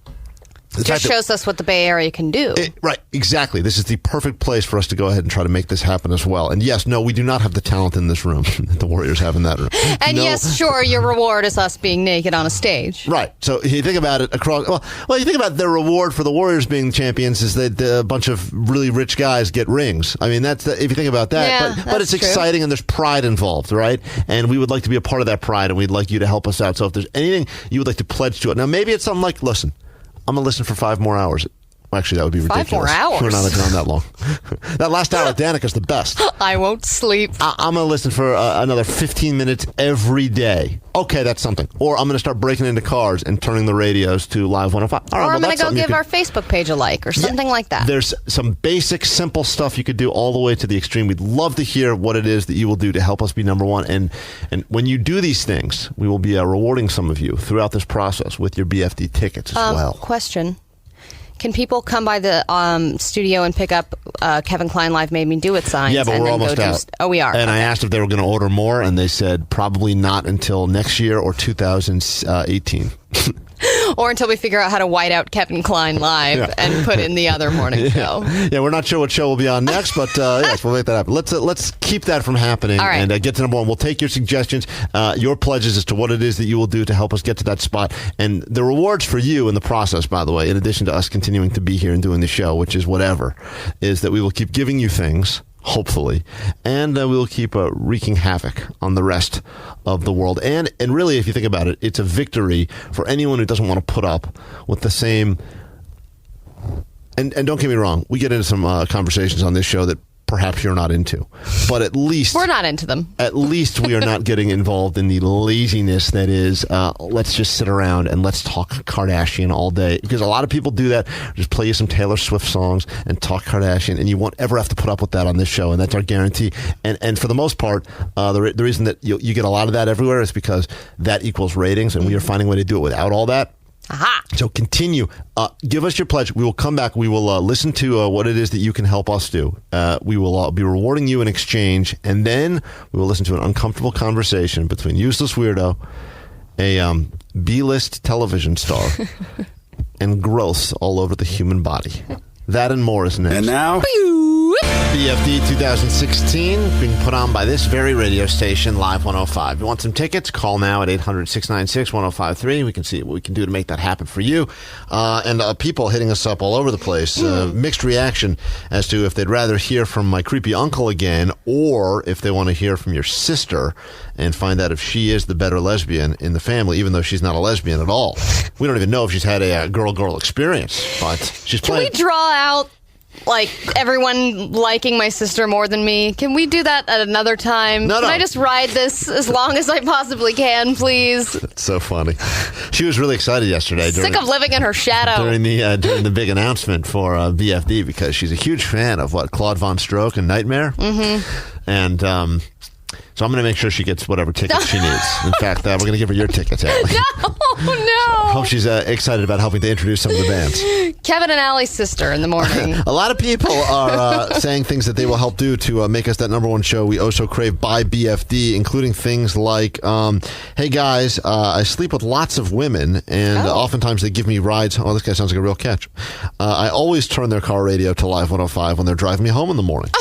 Just shows us what the Bay Area can do. Right, exactly. This is the perfect place for us to go ahead and try to make this happen as well. And yes, no, we do not have the talent in this room that the Warriors have in that room. And yes, sure, your reward is us being naked on a stage. Right. So you think about it across. Well, you think about their reward for the Warriors being champions is that a bunch of really rich guys get rings. I mean, that's if you think about that. But it's exciting and there's pride involved, right? And we would like to be a part of that pride, and we'd like you to help us out. So if there's anything you would like to pledge to it, now maybe it's something like, listen, I'm going to listen for 5 more hours. Actually, that would be ridiculous. 5 more hours? We're not gone that long. That last hour at Danica's the best. I won't sleep. I'm going to listen for another 15 minutes every day. Okay, that's something. Or I'm going to start breaking into cars and turning the radios to Live 105. Or I'm going to go give our Facebook page a like or something like that. There's some basic, simple stuff you could do all the way to the extreme. We'd love to hear what it is that you will do to help us be number one. And when you do these things, we will be rewarding some of you throughout this process with your BFD tickets as well. Question. Can people come by the studio and pick up Kevin Klein Live Made Me Do It signs? Yeah, but we're almost out. We are. And I asked if they were going to order more, and they said probably not until next year or 2018. Or until we figure out how to white out Kevin Klein Live and put in the other morning show. Yeah, we're not sure what show will be on next, but yes, we'll make that happen. Let's keep that from happening and get to number one. We'll take your suggestions, your pledges as to what it is that you will do to help us get to that spot. And the rewards for you in the process, by the way, in addition to us continuing to be here and doing the show, which is whatever, is that we will keep giving you things, hopefully, and we will keep wreaking havoc on the rest of the world. And really, if you think about it, it's a victory for anyone who doesn't want to put up with the same. And don't get me wrong, we get into some conversations on this show that perhaps you're not into, but at least we're not into them. At least we are not getting involved in the laziness that is let's just sit around and let's talk Kardashian all day, because a lot of people do that. Just play you some Taylor Swift songs and talk Kardashian, and you won't ever have to put up with that on this show, and that's our guarantee. And for the most part, the reason that you get a lot of that everywhere is because that equals ratings, and we are finding a way to do it without all that. Aha. So continue. Give us your pledge. We will come back. We will listen to what it is that you can help us do. We will be rewarding you in exchange, and then we will listen to an uncomfortable conversation between Useless Weirdo, a B-list television star, and growths all over the human body. That and more is next. And now... BFD 2016 being put on by this very radio station, Live 105. If you want some tickets, call now at 800-696-1053. We can see what we can do to make that happen for you. And people hitting us up all over the place. Mixed reaction as to if they'd rather hear from my creepy uncle again, or if they want to hear from your sister and find out if she is the better lesbian in the family, even though she's not a lesbian at all. We don't even know if she's had a girl-girl experience, but she's playing. Can we draw out like everyone liking my sister more than me? Can we do that at another time? No. Can I just ride this as long as I possibly can, please? It's so funny. She was really excited yesterday. Sick of living in her shadow. During the big announcement for BFD, because she's a huge fan of Claude Von Stroke and Nightmare. Mm-hmm. And so I'm going to make sure she gets whatever tickets she needs. In fact, we're going to give her your tickets, Allie. No. I hope she's excited about helping to introduce some of the bands. Kevin and Allie's sister in the morning. A lot of people are saying things that they will help do to make us that number one show we oh so crave by BFD, including things like, hey guys, I sleep with lots of women, and oftentimes they give me rides. Oh, this guy sounds like a real catch. I always turn their car radio to Live 105 when they're driving me home in the morning.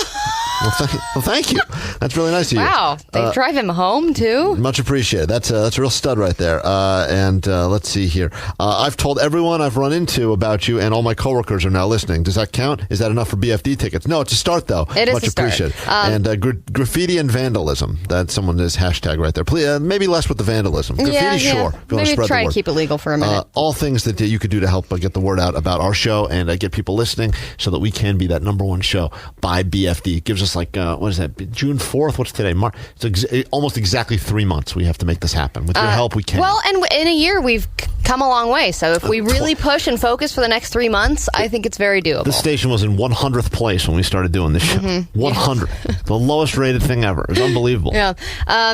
Well, thank you. That's really nice of you. Wow, they drive him home too? Much appreciated. That's a real stud right there. And let's see here. I've told everyone I've run into about you, and all my coworkers are now listening. Does that count? Is that enough for BFD tickets? No, it's a start, though. It is Much a start. appreciated. And graffiti and vandalism. That's someone's hashtag right there. Please, maybe less with the vandalism. Graffiti, sure. If you want to spread try the and word. keep it legal for a minute. All things that you could do to help get the word out about our show and get people listening, so that we can be that number one show by BFD. It gives us what is that? June 4th? What's today? March? It's almost exactly 3 months we have to make this happen. With your help, we can. Well, and in a year, we've come a long way. So if we really push and focus for the next 3 months, I think it's very doable. This station was in 100th place when we started doing this show. 100. The lowest rated thing ever. It was unbelievable. Yeah.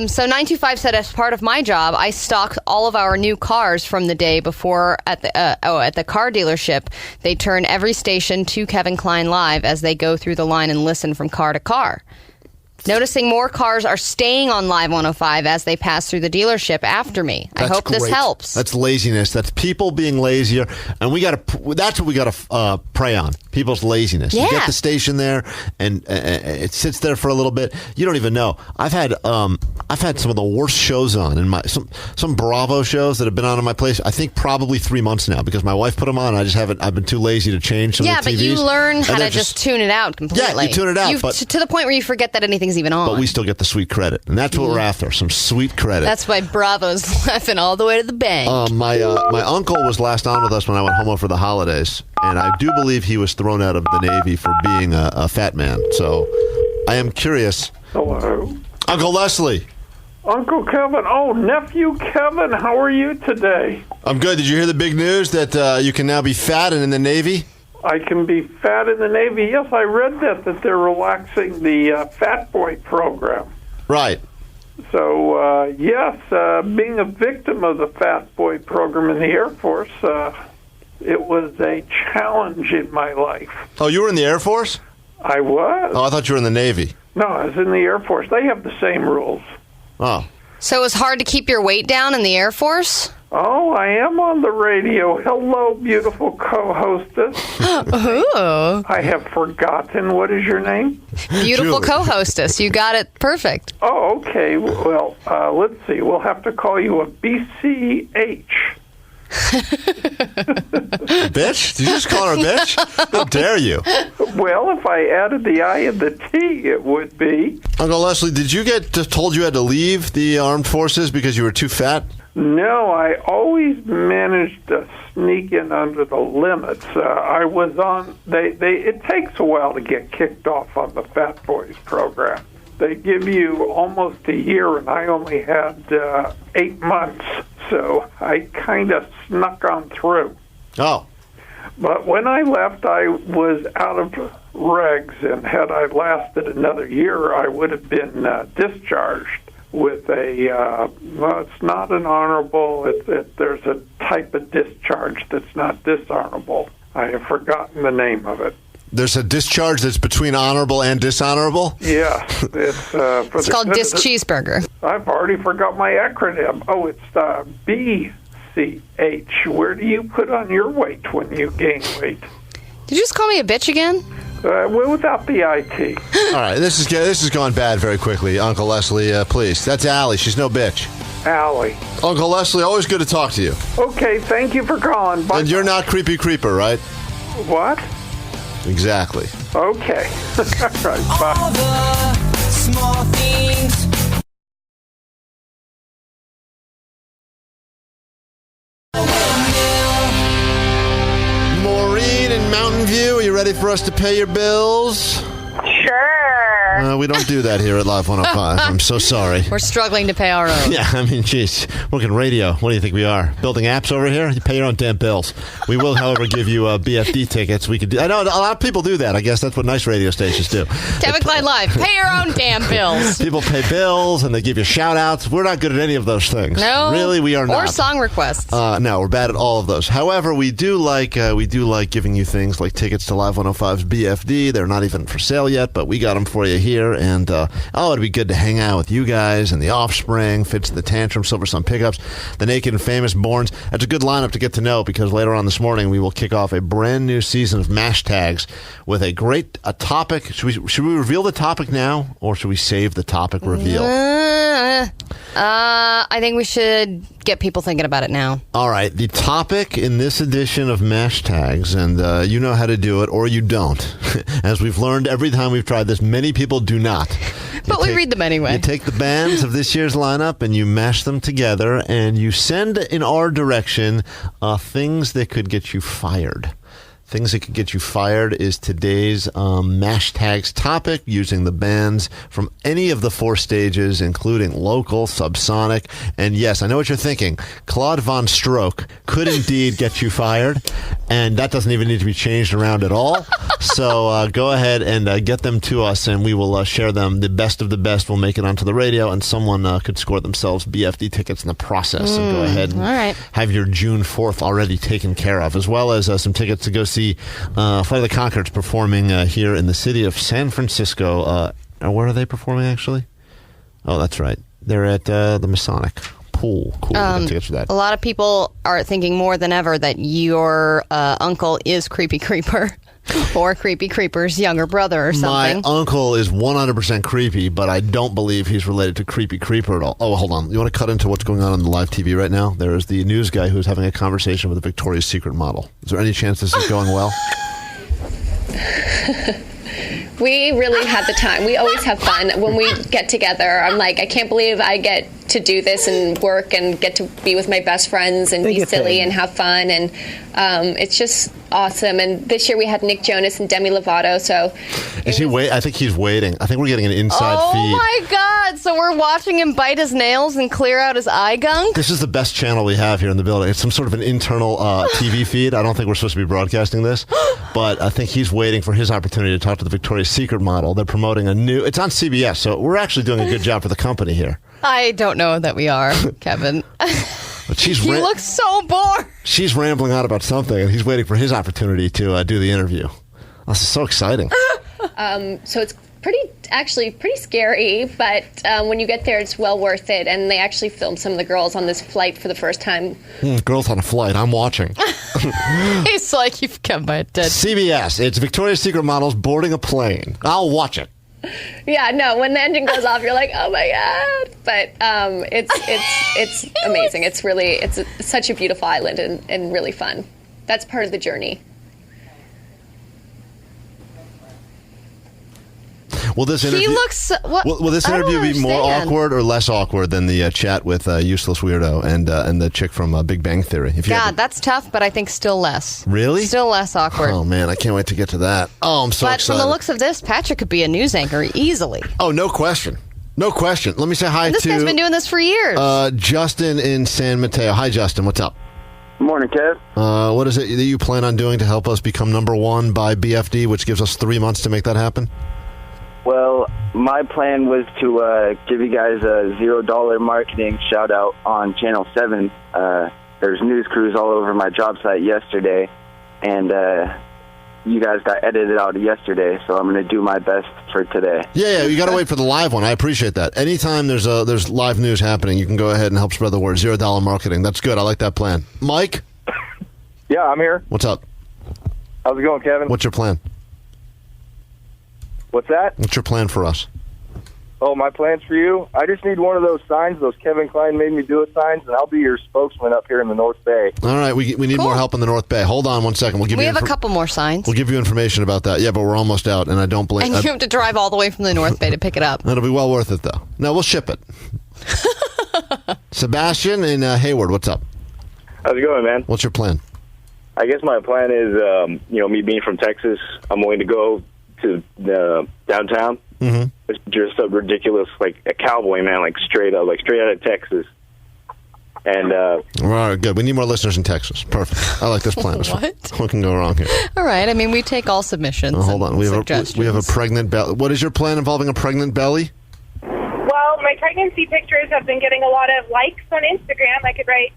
So 925 said, as part of my job, I stocked all of our new cars from the day before at the car dealership. They turn every station to Kevin Klein Live as they go through the line and listen from car to car. Noticing more cars are staying on Live 105 as they pass through the dealership after me. I hope this helps. That's laziness. That's people being lazier, and that's what we got to prey on. People's laziness. Yeah. You get the station there, and it sits there for a little bit. You don't even know. I've had some of the worst shows on in some Bravo shows that have been on in my place. I think probably 3 months now because my wife put them on. I've been too lazy to change some of the TVs. Yeah, but you learn how to just tune it out completely. Yeah, you tune it out, but to the point where you forget that anything's even on. But we still get the sweet credit, and that's what we're after, some sweet credit. That's why Bravo's laughing all the way to the bank. My uncle was last on with us when I went home over the holidays, and I do believe he was thrown out of the Navy for being a fat man. So I am curious. Hello. Uncle Leslie. Uncle Kevin. Oh, nephew Kevin, how are you today? I'm good. Did you hear the big news that you can now be fat and in the Navy? I can be fat in the Navy. Yes, I read that they're relaxing the Fat Boy program. Right. So, yes, being a victim of the Fat Boy program in the Air Force, it was a challenge in my life. Oh, you were in the Air Force? I was. Oh, I thought you were in the Navy. No, I was in the Air Force. They have the same rules. Oh. So it was hard to keep your weight down in the Air Force? Oh, I am on the radio. Hello, beautiful co-hostess. Ooh. I have forgotten. What is your name? Beautiful co-hostess. You got it perfect. Oh, okay. Well, let's see. We'll have to call you a BCH. Bitch? Did you just call her a bitch? How dare you? Well, if I added the I and the T, it would be. Uncle Leslie, did you get told you had to leave the armed forces because you were too fat? No, I always managed to sneak in under the limits. I was on. It takes a while to get kicked off on the Fat Boys program. They give you almost a year, and I only had 8 months, so I kind of snuck on through. Oh. But when I left, I was out of regs, and had I lasted another year, I would have been discharged with a, well, it's not an honorable, there's a type of discharge that's not dishonorable. I have forgotten the name of it. There's a discharge that's between honorable and dishonorable? Yeah. It's called Dis Cheeseburger. I've already forgot my acronym. Oh, it's BCH. Where do you put on your weight when you gain weight? Did you just call me a bitch again? Well, without the IT. All right, this has gone bad very quickly. Uncle Leslie, please. That's Allie. She's no bitch. Allie. Uncle Leslie, always good to talk to you. Okay, thank you for calling. Bye. And you're not Creepy Creeper, right? What? Exactly. Okay. All right, bye. All the small things. Maureen in Mountain View, are you ready for us to pay your bills? Sure. We don't do that here at Live 105. I'm so sorry. We're struggling to pay our own. Yeah, I mean, geez, working radio. What do you think we are? Building apps over here? You pay your own damn bills. We will, however, give you BFD tickets. We could do. I know a lot of people do that. I guess that's what nice radio stations do. Kevin Klein Live. Pay your own damn bills. People pay bills and they give you shout outs. We're not good at any of those things. No. Really, we are not. Or song requests. No, we're bad at all of those. However, we do like giving you things like tickets to Live 105's BFD. They're not even for sale yet, but we got them for you here. And it'd be good to hang out with you guys and the Offspring, Fits the Tantrum, Silver Sun Pickups, the Naked and Famous Borns. That's a good lineup to get to know because later on this morning we will kick off a brand new season of Mash Tags with a topic. Should we reveal the topic now, or should we save the topic reveal? I think we should get people thinking about it now. All right. The topic in this edition of Mash Tags, and you know how to do it, or you don't. As we've learned every time we've tried this, many people do not. But we read them anyway. You take the bands of this year's lineup and you mash them together, and you send in our direction things that could get you fired. Things that could get you fired is today's Mash Tags topic, using the bands from any of the 4 stages, including local, subsonic, and yes, I know what you're thinking. Claude Von Stroke could indeed get you fired, and that doesn't even need to be changed around at all. So go ahead and get them to us, and we will share them. The best of the best will make it onto the radio, and someone could score themselves BFD tickets in the process. So go ahead and have your June 4th already taken care of, as well as some tickets to go see Flight of the Conchords performing here in the city of San Francisco where are they performing, actually? Oh, that's right. They're at the Masonic Pool. Cool. We'll get tickets for that. A lot of people are thinking more than ever that your uncle is Creepy Creeper. Or Creepy Creeper's younger brother or something. My uncle is 100% creepy, but I don't believe he's related to Creepy Creeper at all. Oh, hold on. You want to cut into what's going on the live TV right now? There is the news guy who's having a conversation with a Victoria's Secret model. Is there any chance this is going well? We really had the time. We always have fun when we get together. I'm like, I can't believe I get to do this and work and get to be with my best friends and be silly and have fun. And it's just awesome. And this year we had Nick Jonas and Demi Lovato. So is he wait? I think he's waiting. I think we're getting an inside feed. Oh my God! So we're watching him bite his nails and clear out his eye gunk. This is the best channel we have here in the building. It's some sort of an internal TV feed. I don't think we're supposed to be broadcasting this, but I think he's waiting for his opportunity to talk to the Victoria's Secret model. They're promoting a new. It's on CBS, so we're actually doing a good job for the company here. I don't know that we are, Kevin. But he looks so bored. She's rambling on about something, and he's waiting for his opportunity to do the interview. This is so exciting. So it's pretty scary, but when you get there, it's well worth it. And they actually filmed some of the girls on this flight for the first time. Girls on a flight. I'm watching. He's like, you've come by dead. CBS. It's Victoria's Secret models boarding a plane. I'll watch it. Yeah, no. When the engine goes off, you're like, oh my God! But it's amazing. It's such a beautiful island and really fun. That's part of the journey. Will this interview, will this interview be more awkward or less awkward than the chat with Useless Weirdo and the chick from Big Bang Theory? That's tough, but I think still less. Really? Still less awkward. Oh, man, I can't wait to get to that. Oh, I'm so excited. But from the looks of this, Patrick could be a news anchor easily. Oh, no question. No question. Let me say hi to... This guy's been doing this for years. Justin in San Mateo. Hi, Justin. What's up? Morning, Kev. What is it that you plan on doing to help us become number one by BFD, which gives us 3 months to make that happen? Well, my plan was to give you guys a $0 marketing shout-out on Channel 7. There's news crews all over my job site yesterday, and you guys got edited out yesterday, so I'm going to do my best for today. Yeah, you got to wait for the live one. I appreciate that. Anytime there's live news happening, you can go ahead and help spread the word. $0 marketing. That's good. I like that plan. Mike? Yeah, I'm here. What's up? How's it going, Kevin? What's your plan? What's that? What's your plan for us? Oh, my plans for you? I just need one of those signs, those Kevin Klein made me do it signs, and I'll be your spokesman up here in the North Bay. All right, we need more help in the North Bay. Hold on 1 second. We have a couple more signs. We'll give you information about that. Yeah, but we're almost out, and I don't blame... And you have to drive all the way from the North Bay to pick it up. It'll be well worth it, though. No, we'll ship it. Sebastian in Hayward, what's up? How's it going, man? What's your plan? I guess my plan is, me being from Texas, I'm going to go to downtown. Mm-hmm. It's just a ridiculous, like a cowboy, man, like straight out of Texas. And all right, good. We need more listeners in Texas. Perfect. I like this plan. What can go wrong here? All right. I mean, we take all submissions. Hold on. We have a pregnant belly. What is your plan involving a pregnant belly? Well, my pregnancy pictures have been getting a lot of likes on Instagram. I could write,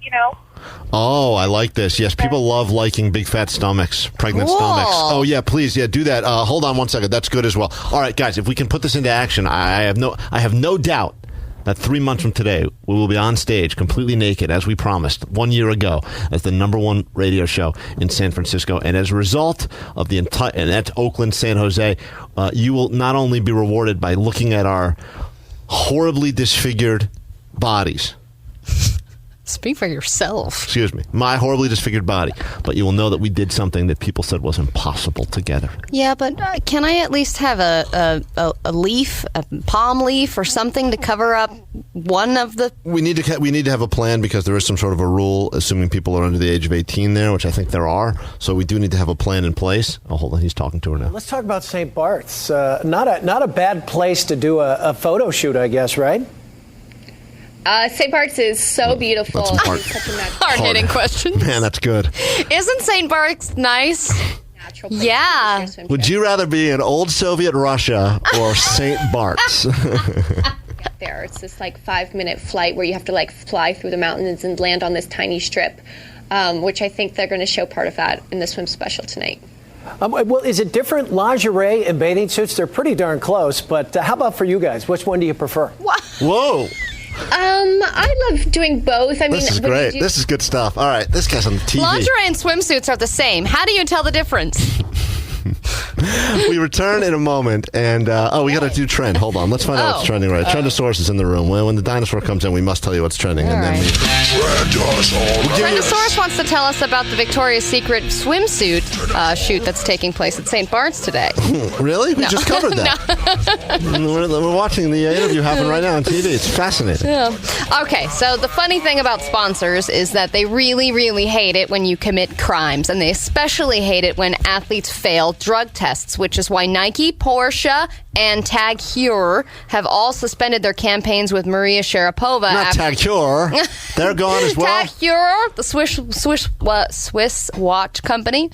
Oh, I like this. Yes, people love liking big fat stomachs, pregnant stomachs. Oh, yeah, please. Yeah, do that. Hold on 1 second. That's good as well. All right, guys, if we can put this into action, I have no doubt that 3 months from today, we will be on stage completely naked, as we promised 1 year ago, as the number one radio show in San Francisco. And as a result of the entire, and that's Oakland, San Jose, you will not only be rewarded by looking at our horribly disfigured bodies. Speak for yourself. Excuse me. My horribly disfigured body. But you will know that we did something that people said was impossible together. Yeah, but can I at least have a leaf, a palm leaf or something to cover up one of the... We need to have a plan because there is some sort of a rule, assuming people are under the age of 18 there, which I think there are. So we do need to have a plan in place. Oh, hold on. He's talking to her now. Let's talk about St. Bart's. Not a bad place to do a photo shoot, I guess, right? St. Bart's is so beautiful. That's hard-hitting questions. Man, that's good. Isn't St. Bart's nice? Natural. Yeah. Would you rather be in old Soviet Russia or St. Bart's? There, it's this 5-minute flight where you have to fly through the mountains and land on this tiny strip, which I think they're going to show part of that in the swim special tonight. Well, is it different, lingerie and bathing suits? They're pretty darn close, but how about for you guys? Which one do you prefer? Whoa. I love doing both. I mean, This is great. This is good stuff. All right, this guy's on TV. Lingerie and swimsuits are the same. How do you tell the difference? We return in a moment, and we got to do trend. Hold on, let's find out what's trending right. Trendosaurus is in the room. When the dinosaur comes in, we must tell you what's trending. Trendosaurus wants to tell us about the Victoria's Secret swimsuit shoot that's taking place at St. Bart's today. Really? We just covered that. We're watching the interview happen right now on TV. It's fascinating. Yeah. Okay, so the funny thing about sponsors is that they really, really hate it when you commit crimes, and they especially hate it when athletes fail drug tests, which is why Nike, Porsche, and Tag Heuer have all suspended their campaigns with Maria Sharapova. Not Tag Heuer. They're gone as well. Tag Heuer, the Swiss watch company.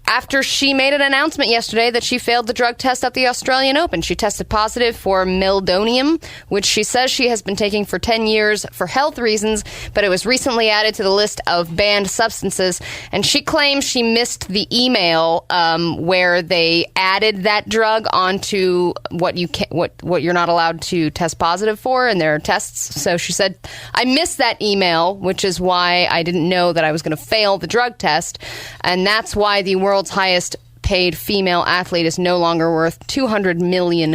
After she made an announcement yesterday that she failed the drug test at the Australian Open. She tested positive for meldonium, which she says she has been taking for 10 years for health reasons, but it was recently added to the list of banned substances. And she claims she missed the email where they added that drug onto what you're not allowed to test positive for in their tests. So she said, I missed that email, which is why I didn't know that I was going to fail the drug test. And that's why the world's highest paid female athlete is no longer worth $200 million.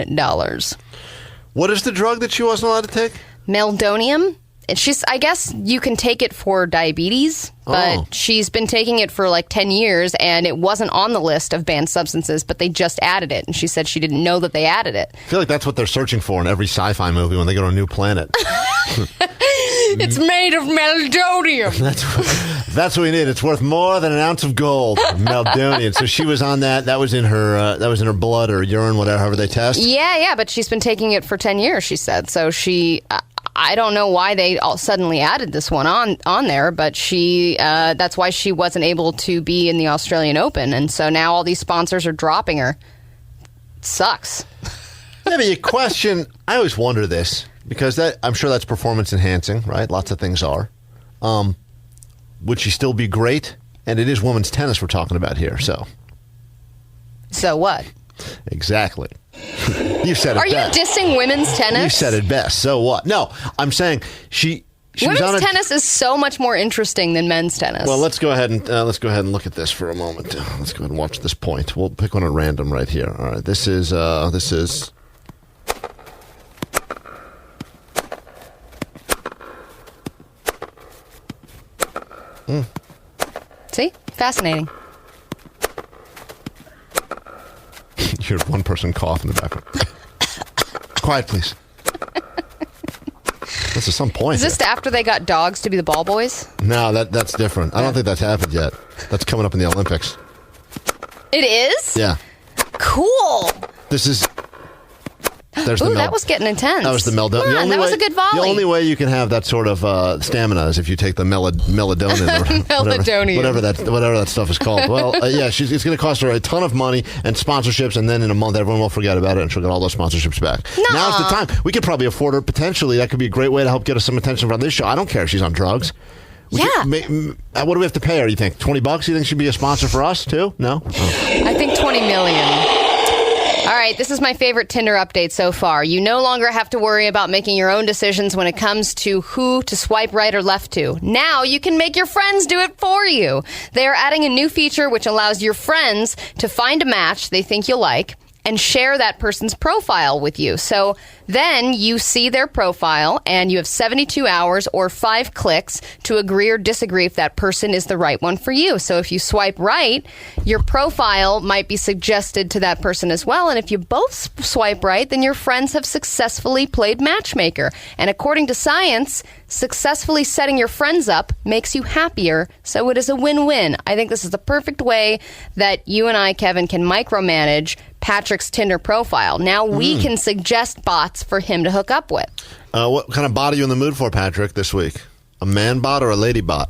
What is the drug that she wasn't allowed to take? Meldonium. I guess you can take it for diabetes, but she's been taking it for like 10 years, and it wasn't on the list of banned substances, but they just added it, and she said she didn't know that they added it. I feel like that's what they're searching for in every sci-fi movie when they go to a new planet. It's made of meldonium. That's what we need. It's worth more than an ounce of gold. Meldonium. So she was on that. That was in her blood or urine, whatever, however they test. Yeah, but she's been taking it for 10 years, she said. So I don't know why they all suddenly added this one on there, but that's why she wasn't able to be in the Australian Open. And so now all these sponsors are dropping her. It sucks. Yeah, but you question, I always wonder this, because I'm sure that's performance enhancing, right? Lots of things are. Would she still be great? And it is women's tennis we're talking about here, so. So what? Exactly. You said it Are best. you dissing women's tennis? You said it best. So what? No, I'm saying she women's was on tennis is so much more interesting than men's tennis. Well, let's go ahead and look at this for a moment. Let's go ahead and watch this point. We'll pick one at random right here. All right, this is. See? Fascinating. You heard one person cough in the background. Quiet, please. This is some point. Is this after they got dogs to be the ball boys? No, that's different. I don't think that's happened yet. That's coming up in the Olympics. It is? Yeah. Cool. This is... that was getting intense. That was the meldonium. That was a good volley. The only way you can have that sort of stamina is if you take the meladonium. Meladonium. Whatever that stuff is called. Well, yeah, it's going to cost her a ton of money and sponsorships, and then in a month everyone will forget about it and she'll get all those sponsorships back. Now's the time. We could probably afford her potentially. That could be a great way to help get us some attention from this show. I don't care if she's on drugs. What do we have to pay her, you think? $20? You think she'd be a sponsor for us, too? No? Oh. I think $20 million. All right, this is my favorite Tinder update so far. You no longer have to worry about making your own decisions when it comes to who to swipe right or left to. Now you can make your friends do it for you. They are adding a new feature which allows your friends to find a match they think you'll like and share that person's profile with you. So then you see their profile and you have 72 hours or 5 clicks to agree or disagree if that person is the right one for you. So if you swipe right, your profile might be suggested to that person as well. And if you both swipe right, then your friends have successfully played matchmaker. And according to science, successfully setting your friends up makes you happier. So it is a win-win. I think this is the perfect way that you and I, Kevin, can micromanage Patrick's Tinder profile. Now we can suggest bots for him to hook up with. What kind of bot are you in the mood for, Patrick, this week? A man bot or a lady bot?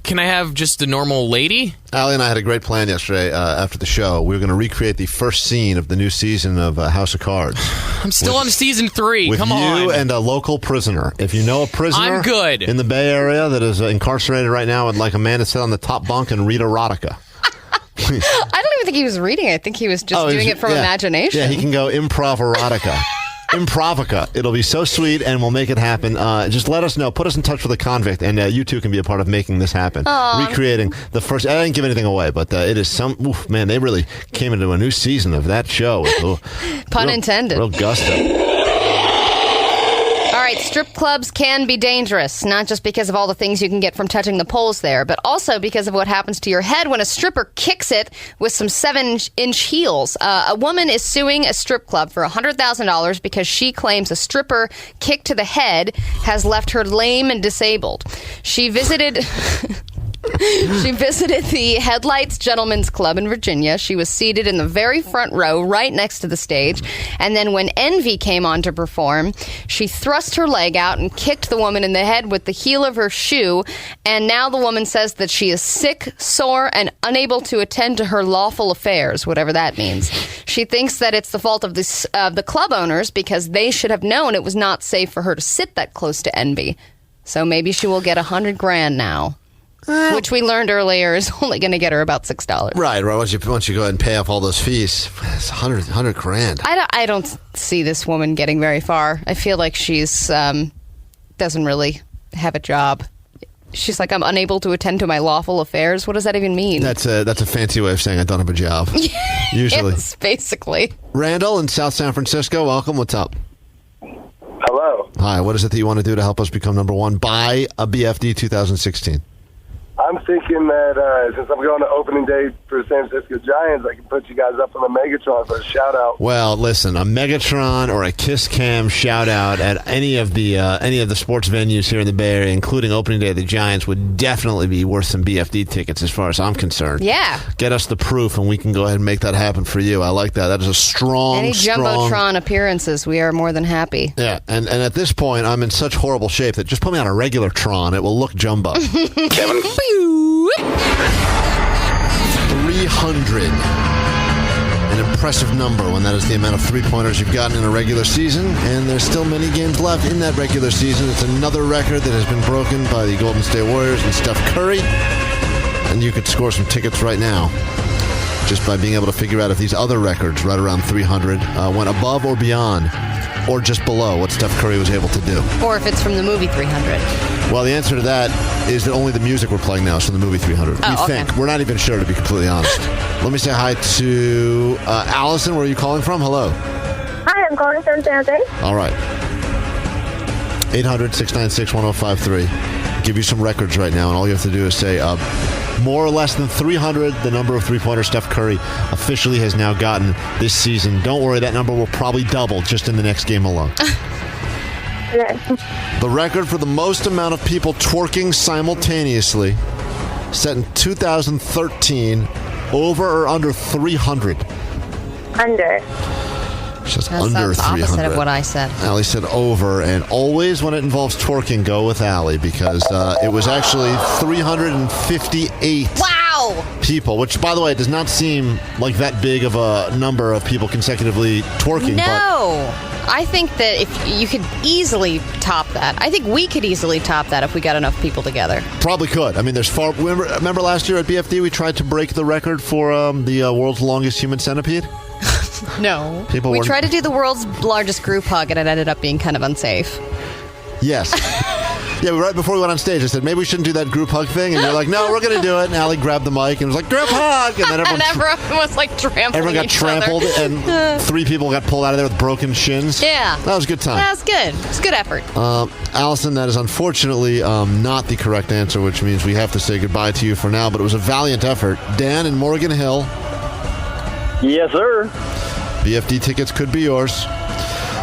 Can I have just a normal lady? Allie and I had a great plan yesterday after the show. We were going to recreate the first scene of the new season of House of Cards. I'm still on season 3. Come on. With you and a local prisoner. If you know a prisoner I'm good. in the Bay Area that is incarcerated right now, I'd like a man to sit on the top bunk and read erotica. I don't even think he was reading. I think he was just doing it from imagination. Yeah, he can go improv erotica. Improvica. It'll be so sweet, and we'll make it happen. Just let us know. Put us in touch with a convict, and you too can be a part of making this happen. Aww. Recreating the first. I didn't give anything away, but it is some. Oof, man, they really came into a new season of that show. Pun intended. Real gusto. All right, strip clubs can be dangerous, not just because of all the things you can get from touching the poles there, but also because of what happens to your head when a stripper kicks it with some 7-inch heels. A woman is suing a strip club for $100,000 because she claims a stripper kick to the head has left her lame and disabled. She visited... She visited the Headlights Gentlemen's Club in Virginia. She was seated in the very front row, right next to the stage. And then when Envy came on to perform, she thrust her leg out and kicked the woman in the head with the heel of her shoe. And now the woman says that she is sick, sore, and unable to attend to her lawful affairs, whatever that means. She thinks that it's the fault of the club owners because they should have known it was not safe for her to sit that close to Envy. So maybe she will get $100,000 now. Which we learned earlier is only going to get her about $6. Right. Once you go ahead and pay off all those fees, it's $100,000. I don't see this woman getting very far. I feel like she's doesn't really have a job. She's like, I'm unable to attend to my lawful affairs. What does that even mean? That's a fancy way of saying I don't have a job. Usually. Yes, basically. Randall in South San Francisco, welcome. What's up? Hello. Hi. What is it that you want to do to help us become number one by a BFD 2016? I'm thinking that since I'm going to opening day for San Francisco Giants, I can put you guys up on the Megatron for a shout-out. Well, listen, a Megatron or a Kiss Cam shout-out at any of the sports venues here in the Bay Area, including opening day of the Giants, would definitely be worth some BFD tickets as far as I'm concerned. Yeah. Get us the proof, and we can go ahead and make that happen for you. I like that. That is a strong, Any Jumbotron appearances, we are more than happy. Yeah, and at this point, I'm in such horrible shape that just put me on a regular Tron. It will look jumbo. Kevin. 300. An impressive number when that is the amount of three-pointers you've gotten in a regular season, and there's still many games left in that regular season. It's another record that has been broken by the Golden State Warriors and Steph Curry, and you could score some tickets right now just by being able to figure out if these other records right around 300 went above or beyond or just below what Steph Curry was able to do. Or if it's from the movie 300. Well, the answer to that is that only the music we're playing now is from the movie 300. Oh, we okay. think. We're not even sure, to be completely honest. Let me say hi to Allison. Where are you calling from? Hello. Hi, I'm calling from San Jose. All right. 800-696-1053. Give you some records right now, and all you have to do is say more or less than 300, the number of three-pointers Steph Curry officially has now gotten this season. Don't worry, that number will probably double just in the next game alone. The record for the most amount of people twerking simultaneously, set in 2013, over or under 300? Under. Just That under sounds 300. opposite of what I said. Allie said over, and always when it involves twerking, go with Allie, because it was actually 358 people, which, by the way, does not seem like that big of a number of people consecutively twerking. No. I think that if you could easily top that. I think we could easily top that if we got enough people together. Probably could. I mean, there's far... Remember last year at BFD we tried to break the record for the world's longest human centipede? No. People We weren't- tried to do the world's largest group hug, and it ended up being kind of unsafe. Yes. Yeah, right before we went on stage, I said, maybe we shouldn't do that group hug thing. And you're like, no, we're going to do it. And Allie grabbed the mic and was like, group hug. And then everyone was like trampling everyone got each trampled, other. and 3 people got pulled out of there with broken shins. Yeah. That was a good time. That was good. It was a good effort. Allison, that is unfortunately not the correct answer, which means we have to say goodbye to you for now. But it was a valiant effort. Dan in Morgan Hill. Yes, sir. BFD tickets could be yours.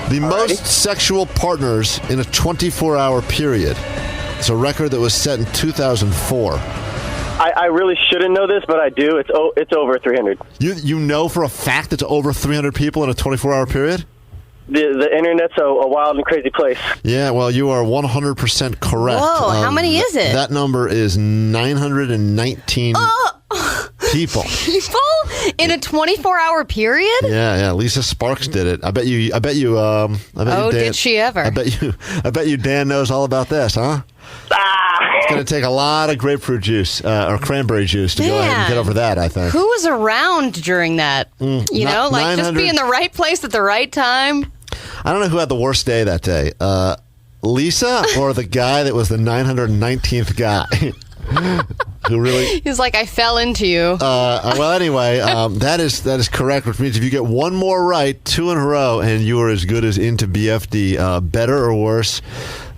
The most sexual partners in a 24-hour period. It's a record that was set in 2004. I really shouldn't know this, but I do. It's over 300. You know for a fact it's over 300 people in a 24-hour period? The internet's a wild and crazy place. Yeah, well, you are 100% correct. Whoa, how many is it? That number is 919 people. People in a 24-hour period? Yeah. Lisa Sparks did it. I bet you. Oh, Dan, did she ever? I bet you. Dan knows all about this, huh? going to take a lot of grapefruit juice or cranberry juice to go ahead and get over that, I think. Who was around during that? Just be in the right place at the right time. I don't know who had the worst day that day. Lisa or the guy that was the 919th guy? Who really? He's like, I fell into you. Well, anyway, that is correct, which means if you get one more right, 2 in a row, and you are as good as into BFD, better or worse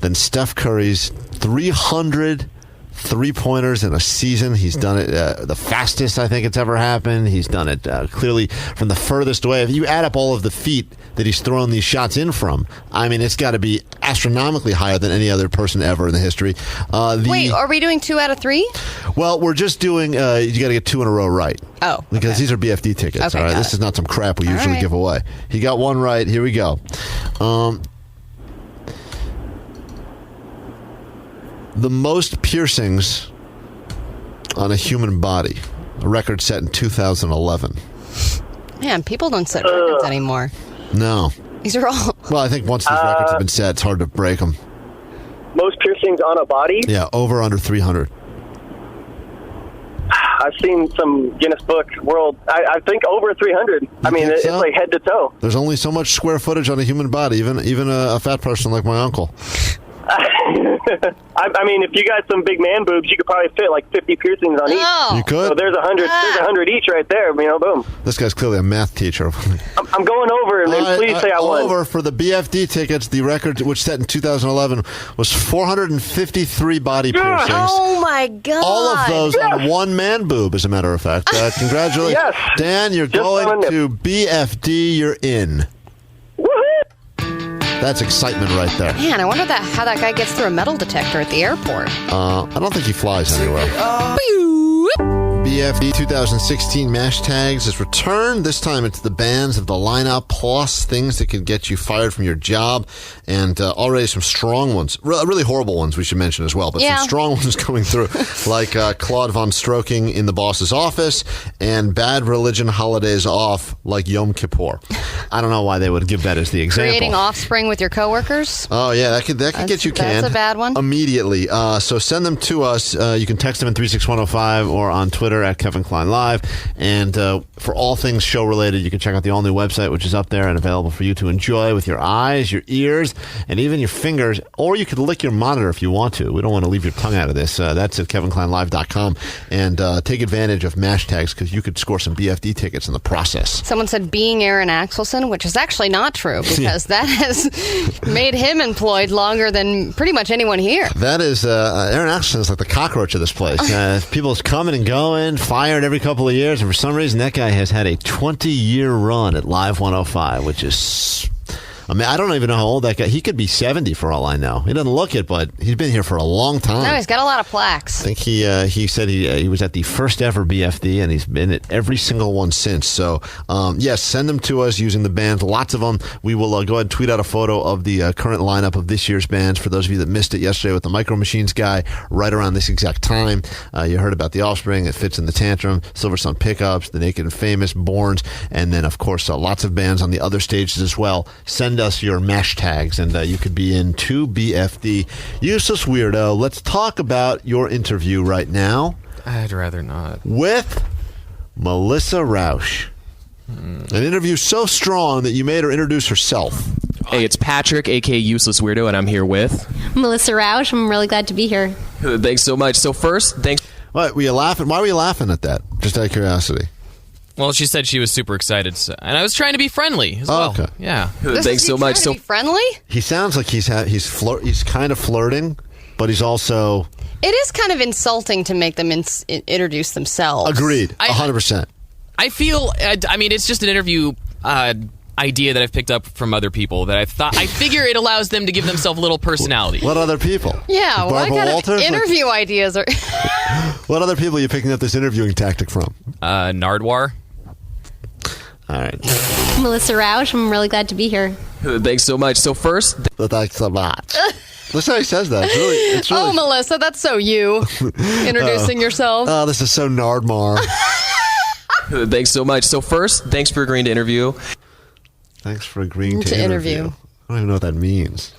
than Steph Curry's 300 three-pointers in a season. He's done it the fastest I think it's ever happened. He's done it clearly from the furthest away. If you add up all of the feet that he's thrown these shots in from, I mean, it's got to be astronomically higher than any other person ever in the history. Wait, are we doing 2 out of 3? Well, we're just doing, you got to get 2 in a row right. Oh. Because these are BFD tickets, Okay, all right? got This it. is not some crap we usually give away. He got 1 right. Here we go. The most piercings on a human body, a record set in 2011. Man, people don't set records anymore. No. These are all... Well, I think once these records have been set, it's hard to break them. Most piercings on a body? Yeah, over under 300. I've seen some Guinness Book World. I think over 300. I mean, it's like head to toe. There's only so much square footage on a human body, even a fat person like my uncle. I mean, if you got some big man boobs, you could probably fit like 50 piercings on each. You could? So there's 100. There's 100 each right there. You know, boom. This guy's clearly a math teacher. I'm going over, and then please say I won. Over for the BFD tickets. The record, which set in 2011, was 453 body piercings. Oh, my God. All of those on one man boob, as a matter of fact. Congratulations. Yes. Dan, you're going to BFD. You're in. That's excitement right there. Man, I wonder how that guy gets through a metal detector at the airport. I don't think he flies anywhere. BFD 2016 Mash Tags is returned. This time it's the bands of the lineup plus things that could get you fired from your job, and already some strong ones, really horrible ones we should mention as well, but some strong ones coming through, like Claude Von Stroking in the boss's office and Bad Religion Holidays Off like Yom Kippur. I don't know why they would give that as the example. Creating offspring with your coworkers? Oh, yeah, that could get you canned. That's a bad one. Immediately. So send them to us. You can text them in 36105 or on Twitter at Kevin Klein Live. And for all things show related, you can check out the all-new website, which is up there and available for you to enjoy with your eyes, your ears, and even your fingers. Or you could lick your monitor if you want to. We don't want to leave your tongue out of this. That's at kevinkleinlive.com. And take advantage of Mash Tags because you could score some BFD tickets in the process. Someone said being Aaron Axelson, which is actually not true because that has made him employed longer than pretty much anyone here. That is, Aaron Axelson is like the cockroach of this place. People's coming and going, fired every couple of years, and for some reason that guy has had a 20-year run at Live 105, which is... I mean, I don't even know how old that guy... He could be 70 for all I know. He doesn't look it, but he's been here for a long time. No, he's got a lot of plaques. I think he said he was at the first ever BFD, and he's been at every single one since. So, yes, send them to us using the bands. Lots of them. We will go ahead and tweet out a photo of the current lineup of this year's bands. For those of you that missed it yesterday with the Micro Machines guy, right around this exact time, you heard about The Offspring, It Fits in the Tantrum, Silver Sun Pickups, The Naked and Famous, Borns, and then, of course, lots of bands on the other stages as well. Send us your Mash Tags, and you could be in to BFD. Useless Weirdo, let's talk about your interview right now. I'd rather not. With Melissa Rausch. An interview so strong that you made her introduce herself. Hey, it's Patrick, a.k.a. Useless Weirdo, and I'm here with... Melissa Rausch. I'm really glad to be here. Thanks so much. So first, thanks... What, were you laughing? Why were you laughing at that? Just out of curiosity. Well, she said she was super excited, and I was trying to be friendly as well. Okay. Yeah. Thanks so much. So friendly? He sounds like he's kind of flirting, but he's also... It is kind of insulting to make them introduce themselves. Agreed. 100%. I feel, I mean, it's just an interview idea that I've picked up from other people that I figure it allows them to give themselves a little personality. What other people? Yeah, what kind Walters? of interview ideas are... What other people are you picking up this interviewing tactic from? Nardwar. All right. Melissa Rausch. I'm really glad to be here. Thanks so much. So first... Thanks so much. Listen how he says that. It's really Oh, Melissa, that's so you. Introducing yourself. Oh, this is so Nardmar. Thanks so much. So first, thanks for agreeing to interview. Thanks for agreeing to interview. I don't even know what that means.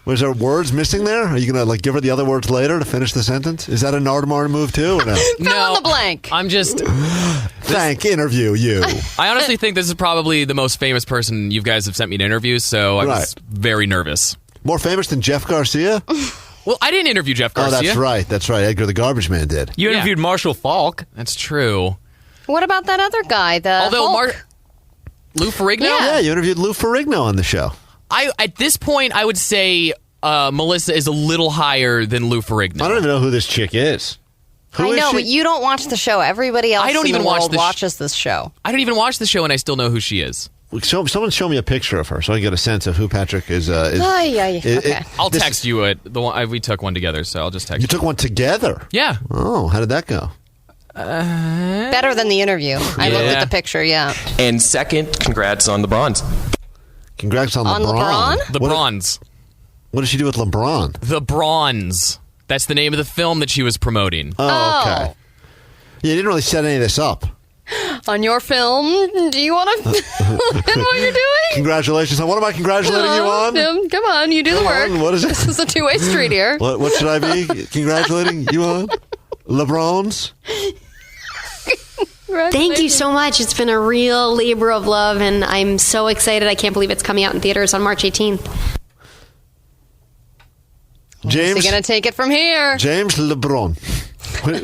Was there words missing there? Are you going to like give her the other words later to finish the sentence? Is that a Nardmar move too? Or no? Fill in the blank. I'm just... interview you. I honestly think this is probably the most famous person you guys have sent me to interview, so I was very nervous. More famous than Jeff Garcia? Well, I didn't interview Jeff Garcia. Oh, that's right. Edgar the Garbage Man did. You interviewed Marshall Falk. That's true. What about that other guy? Lou Ferrigno? Yeah, you interviewed Lou Ferrigno on the show. At this point, I would say Melissa is a little higher than Lou Ferrigno. I don't even know who this chick is. I know, but you don't watch the show. Everybody else in the world watches this show. I don't even watch the show, and I still know who she is. Someone show me a picture of her so I can get a sense of who Patrick is. Okay. I'll text you the one. We took one together, so I'll just text you. You took one together? Yeah. Oh, how did that go? Better than the interview. I looked at the picture, And second, congrats on the bronze. Congrats on LeBron? The bronze. What did she do with LeBron? The Bronze. That's the name of the film that she was promoting. Oh, okay. Yeah, you didn't really set any of this up. On your film, do you want to fill in what you're doing? Congratulations. What am I congratulating you on? Come on, you do the work. What is it? This is a two-way street here. What should I be congratulating you on? LeBron's? Thank you so much. It's been a real labor of love, and I'm so excited. I can't believe it's coming out in theaters on March 18th. James? Is he going to take it from here? James LeBron.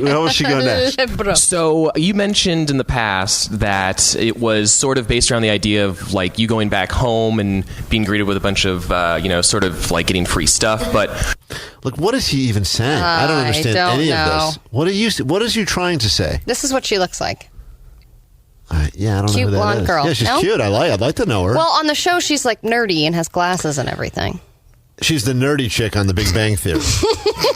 How was she going next? So you mentioned in the past that it was sort of based around the idea of like you going back home and being greeted with a bunch of, sort of like getting free stuff. But look, what is he even saying? I don't understand any of this. What is you trying to say? This is what she looks like. I don't know who that Cute blonde is. girl. Yeah, she's No? cute. I'd like to know her. Well, on the show, she's like nerdy and has glasses and everything. She's the nerdy chick on The Big Bang Theory. Is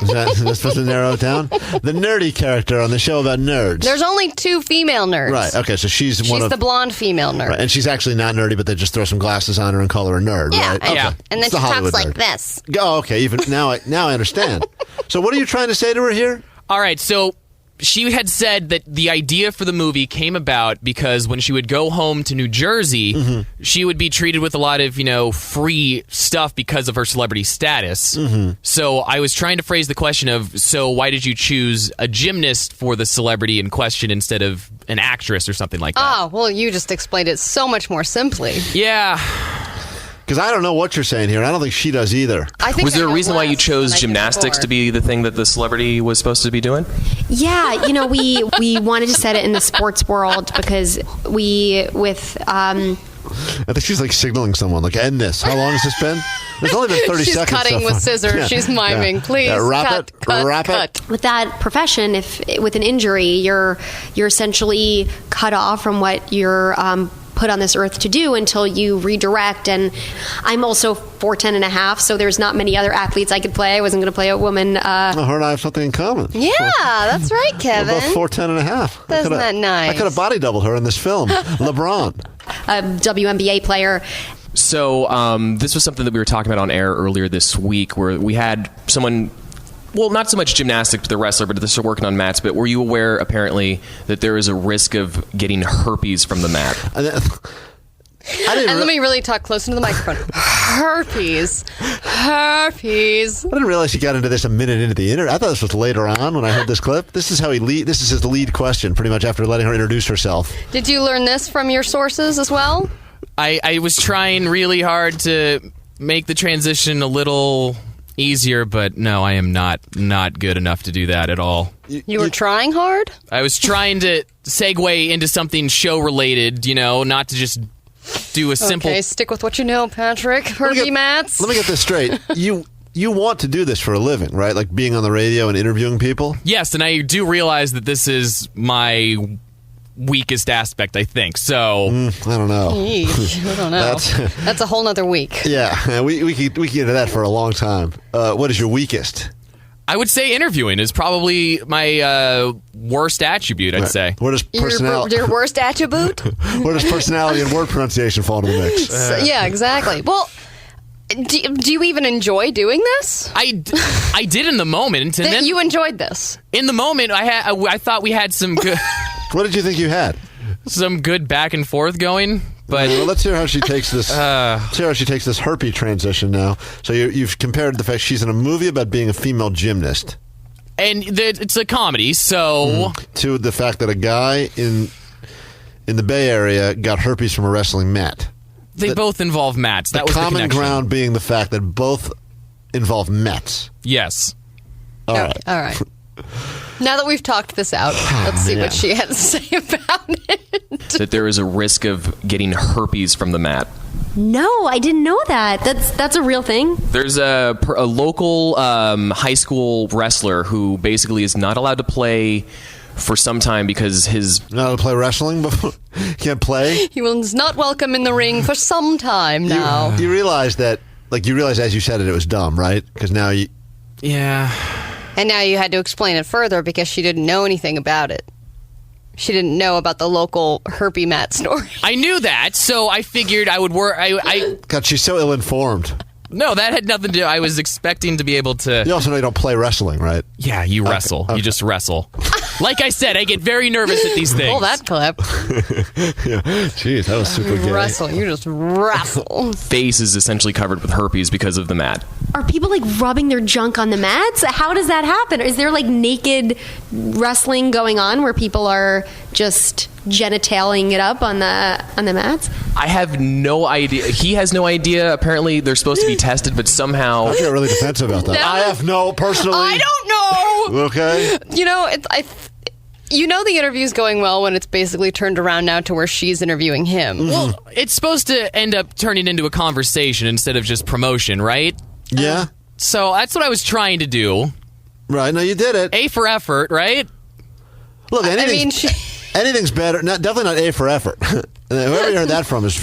that supposed to narrow it down? The nerdy character on the show about nerds. There's only 2 female nerds. Right. Okay. So she's the blonde female nerd. Right, and she's actually not nerdy, but they just throw some glasses on her and call her a nerd. Yeah. Right? Okay. And then It's she the talks Hollywood like nerd. this. Oh, okay. Even now I understand. So what are you trying to say to her here? All right. So she had said that the idea for the movie came about because when she would go home to New Jersey, she would be treated with a lot of, free stuff because of her celebrity status. So I was trying to phrase the question of, so why did you choose a gymnast for the celebrity in question instead of an actress or something like that? Oh, well, you just explained it so much more simply. Yeah. Because I don't know what you're saying here. I don't think she does either. Was there a reason why you chose gymnastics to be the thing that the celebrity was supposed to be doing? Yeah, we wanted to set it in the sports world because I think she's like signaling someone, like, end this. How long has this been? There's only been 30 She's seconds. cutting so with far. scissors. Yeah. She's miming. Please, wrap cut. it. With that profession, if with an injury, you're essentially cut off from what you're put on this earth to do until you redirect. And I'm also 4'10" and a half, so there's not many other athletes I could play. I wasn't going to play a woman. Her and I have something in common. Yeah, that's right, Kevin. We're both 4'10" and a half. Isn't that nice? I could have body doubled her in this film. LeBron. A WNBA player. So this was something that we were talking about on air earlier this week where we had someone, well, not so much gymnastic to the wrestler, but they're working on mats. But were you aware, apparently, that there is a risk of getting herpes from the mat? Let me really talk closer to the microphone. Herpes. I didn't realize he got into this a minute into the interview. I thought this was later on when I heard this clip. This is how this is his lead question, pretty much after letting her introduce herself. Did you learn this from your sources as well? I was trying really hard to make the transition a little easier, but no, I am not good enough to do that at all. You were trying hard? I was trying to segue into something show-related, not to just do a simple... Okay, stick with what you know, Patrick. Herpes mats. Let me get this straight. You want to do this for a living, right? Like being on the radio and interviewing people? Yes, and I do realize that this is my weakest aspect, I think. So I don't know. Eesh, I don't know. That's a whole nother week. Yeah, we could get into that for a long time. What is your weakest? I would say interviewing is probably my worst attribute, I'd say. Where does personality? Your worst attribute? Where does personality and word pronunciation fall into the mix? Yeah, exactly. Well, do you even enjoy doing this? I did in the moment. And then you enjoyed this? In the moment, I thought we had some good... What did you think you had? Some good back and forth going. But well, let's hear how she takes this. Let's hear how she takes this herpy transition now. So you've compared the fact she's in a movie about being a female gymnast, and it's a comedy, so to the fact that a guy in the Bay Area got herpes from a wrestling mat. They both involve mats. That was the common connection. ground being the fact that both involve mats. Yes. All right. All right. Now that we've talked this out, let's see what she has to say about it. That there is a risk of getting herpes from the mat. No, I didn't know that. That's a real thing. There's a local high school wrestler who basically is not allowed to play for some time because his... Not allowed to play wrestling before? Can't play? He was not welcome in the ring for some time now. You realize that, as you said it was dumb, right? Because now you... Yeah. And now you had to explain it further because she didn't know anything about it. She didn't know about the local herpy mat story. I knew that, so I figured I would work. God, she's so ill-informed. No, that had nothing to do. I was expecting to be able to. You also know you don't play wrestling, right? Yeah, you wrestle. Okay. You just wrestle. Like I said, I get very nervous at these things. Pull that clip. Yeah. Jeez, that was super gay. Wrestle. You just wrestle. Face is essentially covered with herpes because of the mat. Are people rubbing their junk on the mats? How does that happen? Is there naked wrestling going on where people are just genitaling it up on the mats? I have no idea. He has no idea. Apparently, they're supposed to be tested, but somehow... I feel really defensive about that. I have no personally... I don't know. Okay. The interview's going well when it's basically turned around now to where she's interviewing him. Well, it's supposed to end up turning into a conversation instead of just promotion, right? Yeah. So that's what I was trying to do. Right. No, you did it. A for effort, right? Look, anything's better. Definitely not A for effort. Whoever you heard that from is...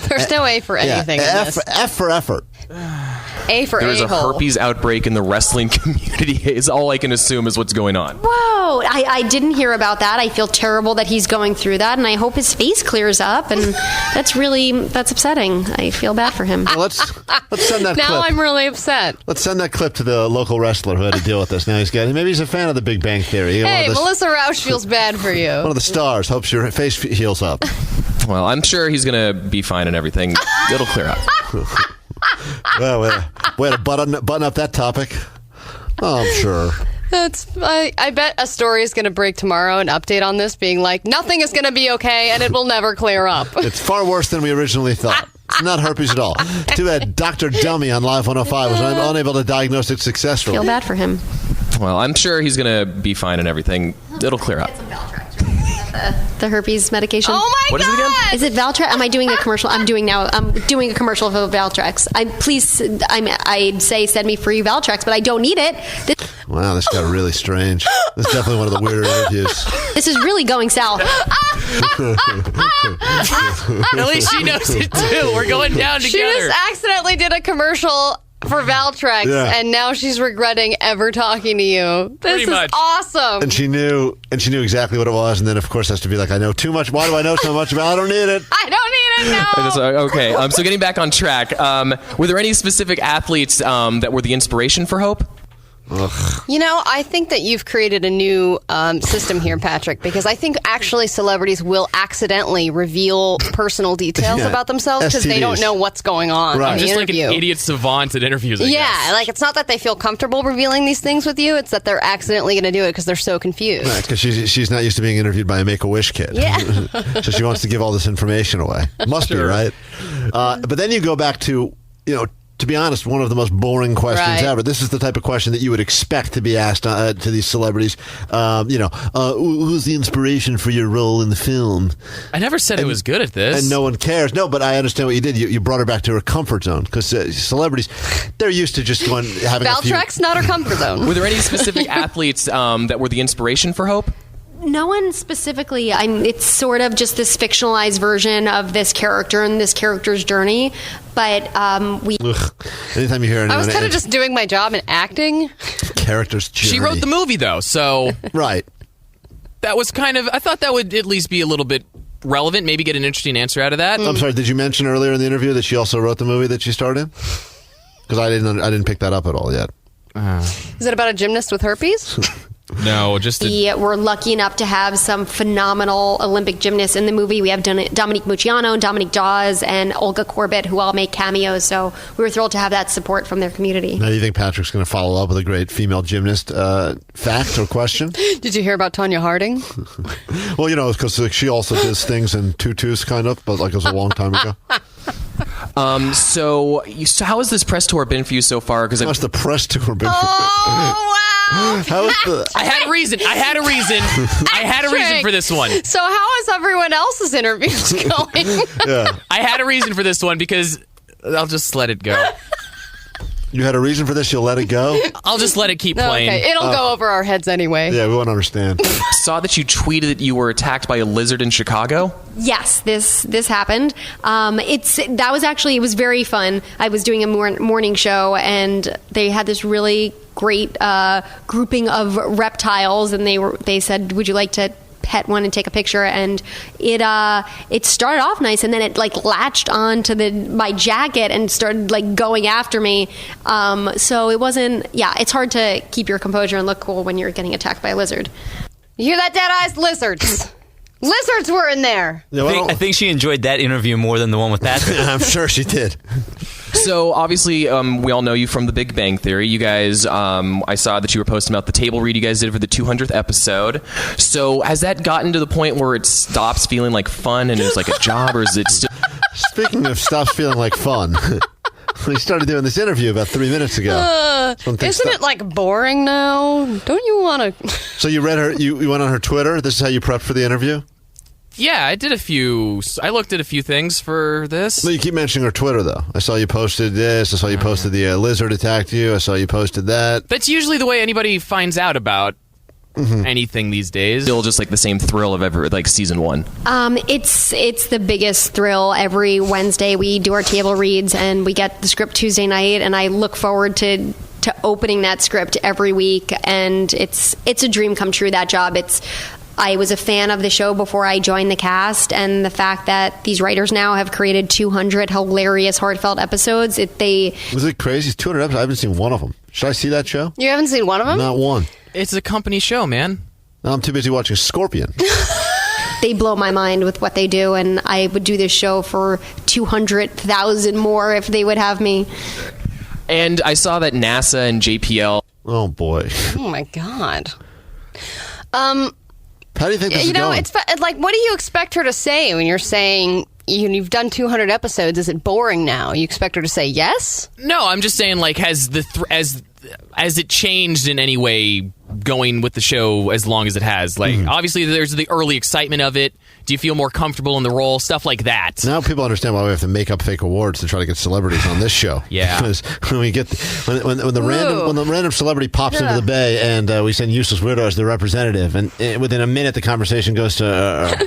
There's no A for anything in this. F for effort. A for There's a-hole. a herpes outbreak in the wrestling community is all I can assume is what's going on. Whoa, I didn't hear about that. I feel terrible that he's going through that, and I hope his face clears up, and that's upsetting. I feel bad for him. Well, let's send that clip. Now I'm really upset. Let's send that clip to the local wrestler who had to deal with this. Now maybe he's a fan of the Big Bang Theory. Hey, Melissa Rauch feels bad for you. One of the stars hopes your face heals up. Well, I'm sure he's going to be fine and everything. It'll clear up. Well, way to button up that topic. Oh, I'm sure. I bet a story is going to break tomorrow, an update on this being like, nothing is going to be okay and it will never clear up. It's far worse than we originally thought. It's not herpes at all. Too bad Dr. Dummy on Live 105 was unable to diagnose it successfully. Feel bad for him. Well, I'm sure he's going to be fine and everything. It'll clear up. The herpes medication. Oh my What is it again? Is it Valtrex? Am I doing a commercial? I'm doing a commercial for Valtrex. I'd say send me free Valtrex, but I don't need it. Wow, this got really strange. This is definitely one of the weirder interviews. This is really going south. At least she knows it too. We're going down together. She just accidentally did a commercial for Valtrex, and now she's regretting ever talking to you. This is awesome. And she knew exactly what it was, and then of course has to be like, I know too much. Why do I know so much about it? I don't need it. I don't need it, no. Okay, so getting back on track, were there any specific athletes that were the inspiration for Hope? Ugh. I think that you've created a new system here, Patrick, because I think actually celebrities will accidentally reveal personal details about themselves because they don't know what's going on. Right. In the Just interview. like an idiot savant at interviews. I guess. It's not that they feel comfortable revealing these things with you; it's that they're accidentally going to do it because they're so confused. Right, because she's not used to being interviewed by a Make-A-Wish kid. Yeah. So she wants to give all this information away. Must be, right? But then you go back to, to be honest, one of the most boring questions ever. This is the type of question that you would expect to be asked to these celebrities. Who's the inspiration for your role in the film? I never said I was good at this. And no one cares. No, but I understand what you did. You brought her back to her comfort zone because celebrities, they're used to just having Valtrex, not her comfort zone. Were there any specific athletes that were the inspiration for Hope? No one specifically. It's sort of just this fictionalized version of this character and this character's journey. But anytime you hear anyone, I was kind of just doing my job in acting. Character's journey. She wrote the movie, though, so... Right. That was I thought that would at least be a little bit relevant, maybe get an interesting answer out of that. I'm sorry, did you mention earlier in the interview that she also wrote the movie that she starred in? Because I didn't pick that up at all yet. Is it about a gymnast with herpes? No, just we're lucky enough to have some phenomenal Olympic gymnasts in the movie. We have Dominique Mucciano, Dominique Dawes, and Olga Corbett, who all make cameos. So we were thrilled to have that support from their community. Now, do you think Patrick's going to follow up with a great female gymnast fact or question? Did you hear about Tonya Harding? Well, because she also does things in tutus, kind of, but like it was a long time ago. So how has this press tour been for you so far? Because how's the press tour been for you? Oh, wow. I had a reason. I had a reason for this one. So how is everyone else's interviews going? Yeah. I had a reason for this one because I'll just let it go. You had a reason for this? You'll let it go? I'll just let it keep playing. Okay, it'll go over our heads anyway. Yeah, we won't understand. Saw that you tweeted that you were attacked by a lizard in Chicago. Yes, this happened. It was very fun. I was doing a morning show, and they had this really great grouping of reptiles, and they said, "Would you like to pet one and take a picture?" And it started off nice, and then it latched onto my jacket and started going after me. So it wasn't. Yeah, it's hard to keep your composure and look cool when you're getting attacked by a lizard. You hear that, Dead-Eyes? Lizards. Lizards were in there. Yeah, I think she enjoyed that interview more than the one with Patrick. I'm sure she did. So obviously, we all know you from The Big Bang Theory. You guys, I saw that you were posting about the table read you guys did for the 200th episode. So has that gotten to the point where it stops feeling like fun and it's like a job, or is it still? Speaking of stops feeling like fun, we started doing this interview about 3 minutes ago. Isn't it boring now? Don't you want to? So you read her? You went on her Twitter. This is how you prepped for the interview. Yeah, I looked at a few things for this. No, you keep mentioning her Twitter, though. I saw you posted this. I saw you posted the lizard attacked you. I saw you posted that. That's usually the way anybody finds out about anything these days. Still just the same thrill of ever, season one. It's the biggest thrill. Every Wednesday we do our table reads, and we get the script Tuesday night, and I look forward to opening that script every week, and it's a dream come true, that job. I was a fan of the show before I joined the cast, and the fact that these writers now have created 200 hilarious, heartfelt episodes. Was it crazy? 200 episodes? I haven't seen one of them. Should I see that show? You haven't seen one of them? Not one. It's a company show, man. No, I'm too busy watching Scorpion. They blow my mind with what they do, and I would do this show for 200,000 more if they would have me. And I saw that NASA and JPL. Oh boy. Oh my God. How do you think this is going? It's what do you expect her to say when you're saying you've done 200 episodes? Is it boring now? You expect her to say yes? No, I'm just saying, has it changed in any way going with the show as long as it has? Obviously, there's the early excitement of it. Do you feel more comfortable in the role? Stuff like that. Now people understand why we have to make up fake awards to try to get celebrities on this show. Yeah, because when the random celebrity pops into the bay and we send Useless Weirdo as the representative, and within a minute the conversation goes to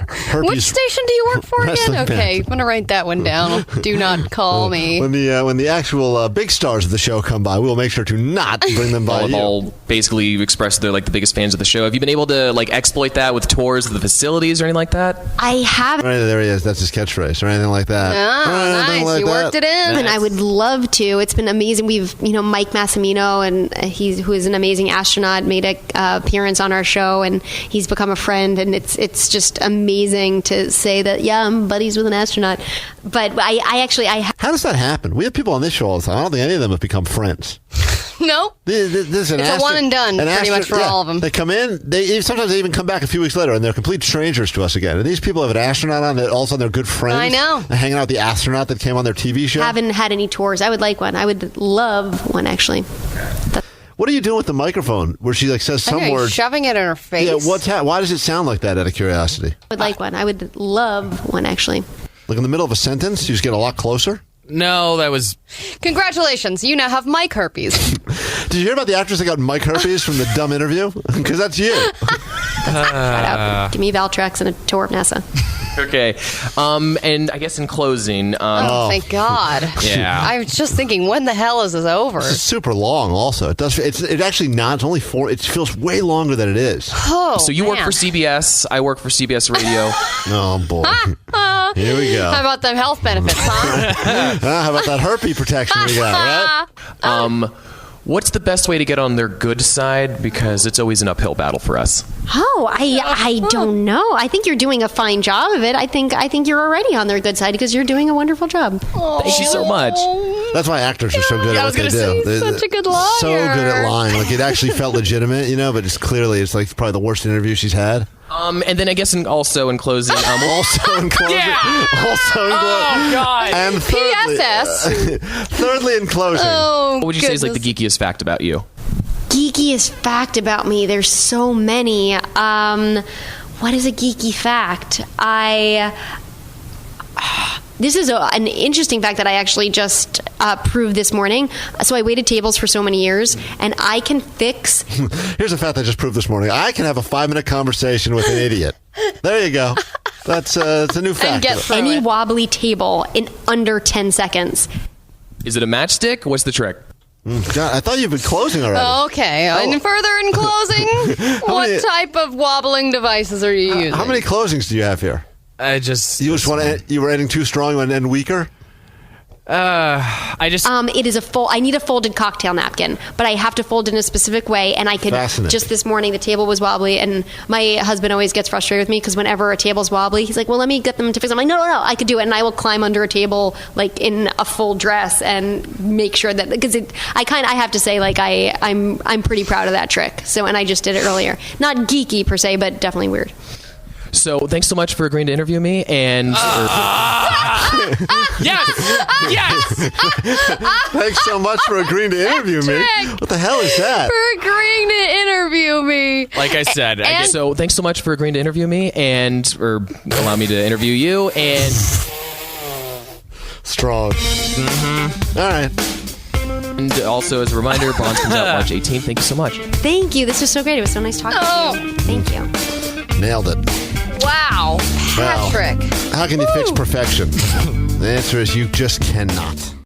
herpes. Which station do you work for again? Okay, band. I'm gonna write that one down. Do not call me. When the actual big stars of the show come by, we will make sure to not bring them by. All basically express they're the biggest fans of the show. Have you been able to exploit that with tours of the facilities or anything like that? I have. Right, there he is. That's his catchphrase or anything like that. Oh, nice. You worked it in. And I would love to. It's been amazing. We've, Mike Massimino, and who is an amazing astronaut, made an appearance on our show, and he's become a friend. And it's just amazing to say that, yeah, I'm buddies with an astronaut. But How does that happen? We have people on this show all the time. I don't think any of them have become friends. No. It's a one and done, pretty much for all of them. They come in, sometimes they even come back a few weeks later, and they're complete strangers to us again. And these people have an astronaut on that all of a sudden they're good friends. I know. They're hanging out with the astronaut that came on their TV show. Haven't had any tours. I would like one. I would love one, actually. What are you doing with the microphone where she says some words? Shoving it in her face. Yeah, why does it sound like that, out of curiosity? I would like one. I would love one, actually. Like in the middle of a sentence, you just get a lot closer? No, that was... Congratulations, you now have mic herpes. Did you hear about the actress that got mic herpes from the dumb interview? Because that's you. Give me Valtrex and a tour of NASA. Okay. And I guess in closing... thank God. Yeah. I was just thinking, when the hell is this over? This is super long also. It's actually not. It's only 4. It feels way longer than it is. Oh, so you work for CBS. I work for CBS Radio. Oh, boy. Here we go. How about them health benefits, huh? How about that herpes protection we got, right? What's the best way to get on their good side? Because it's always an uphill battle for us. Oh, I don't know. I think you're doing a fine job of it. I think you're already on their good side because you're doing a wonderful job. Thank you so much. That's why actors are so good at what they do. They're such a good liar. So good at lying. Like, it actually felt legitimate, but it's like probably the worst interview she's had. And then I guess also in closing. Also in closing. Yeah. Also in closing. Oh, God. And thirdly, PSS. thirdly in closing. Oh, what would you say is like the geekiest fact about you? Geekiest fact about me? There's so many. What is a geeky fact? This is an interesting fact that I actually just proved this morning. So I waited tables for so many years, and I can fix... Here's a fact I just proved this morning. I can have a 5-minute conversation with an idiot. There you go. That's a new fact. And get through any it. wobbly table in under 10 seconds. Is it a matchstick? What's the trick? God, I thought you've been closing already. Okay, and further in closing, what type of wobbling devices are you using? How many closings do you have here? You were ending too strong and end weaker? It is I need a folded cocktail napkin, but I have to fold it in a specific way, and I could just this morning the table was wobbly, and my husband always gets frustrated with me because whenever a table's wobbly, he's like, well, let me get them to fix it. I'm like, no, I could do it, and I will climb under a table like in a full dress and make sure that, because I have to say, like, I'm pretty proud of that trick. So, and I just did it earlier. Not geeky per se, but definitely weird. So thanks so much for agreeing to interview me. And yes. Thanks so much for agreeing to interview me. What the hell is that? For agreeing to interview me. Like I said. So thanks so much for agreeing to interview me or allow me to interview you. And strong. Mm-hmm. All right. And also, as a reminder, Bronze comes out March 18th. Thank you so much. Thank you. This was so great. It was so nice talking to you. Thank you. Nailed it. Wow. Patrick. How can you fix perfection? The answer is you just cannot.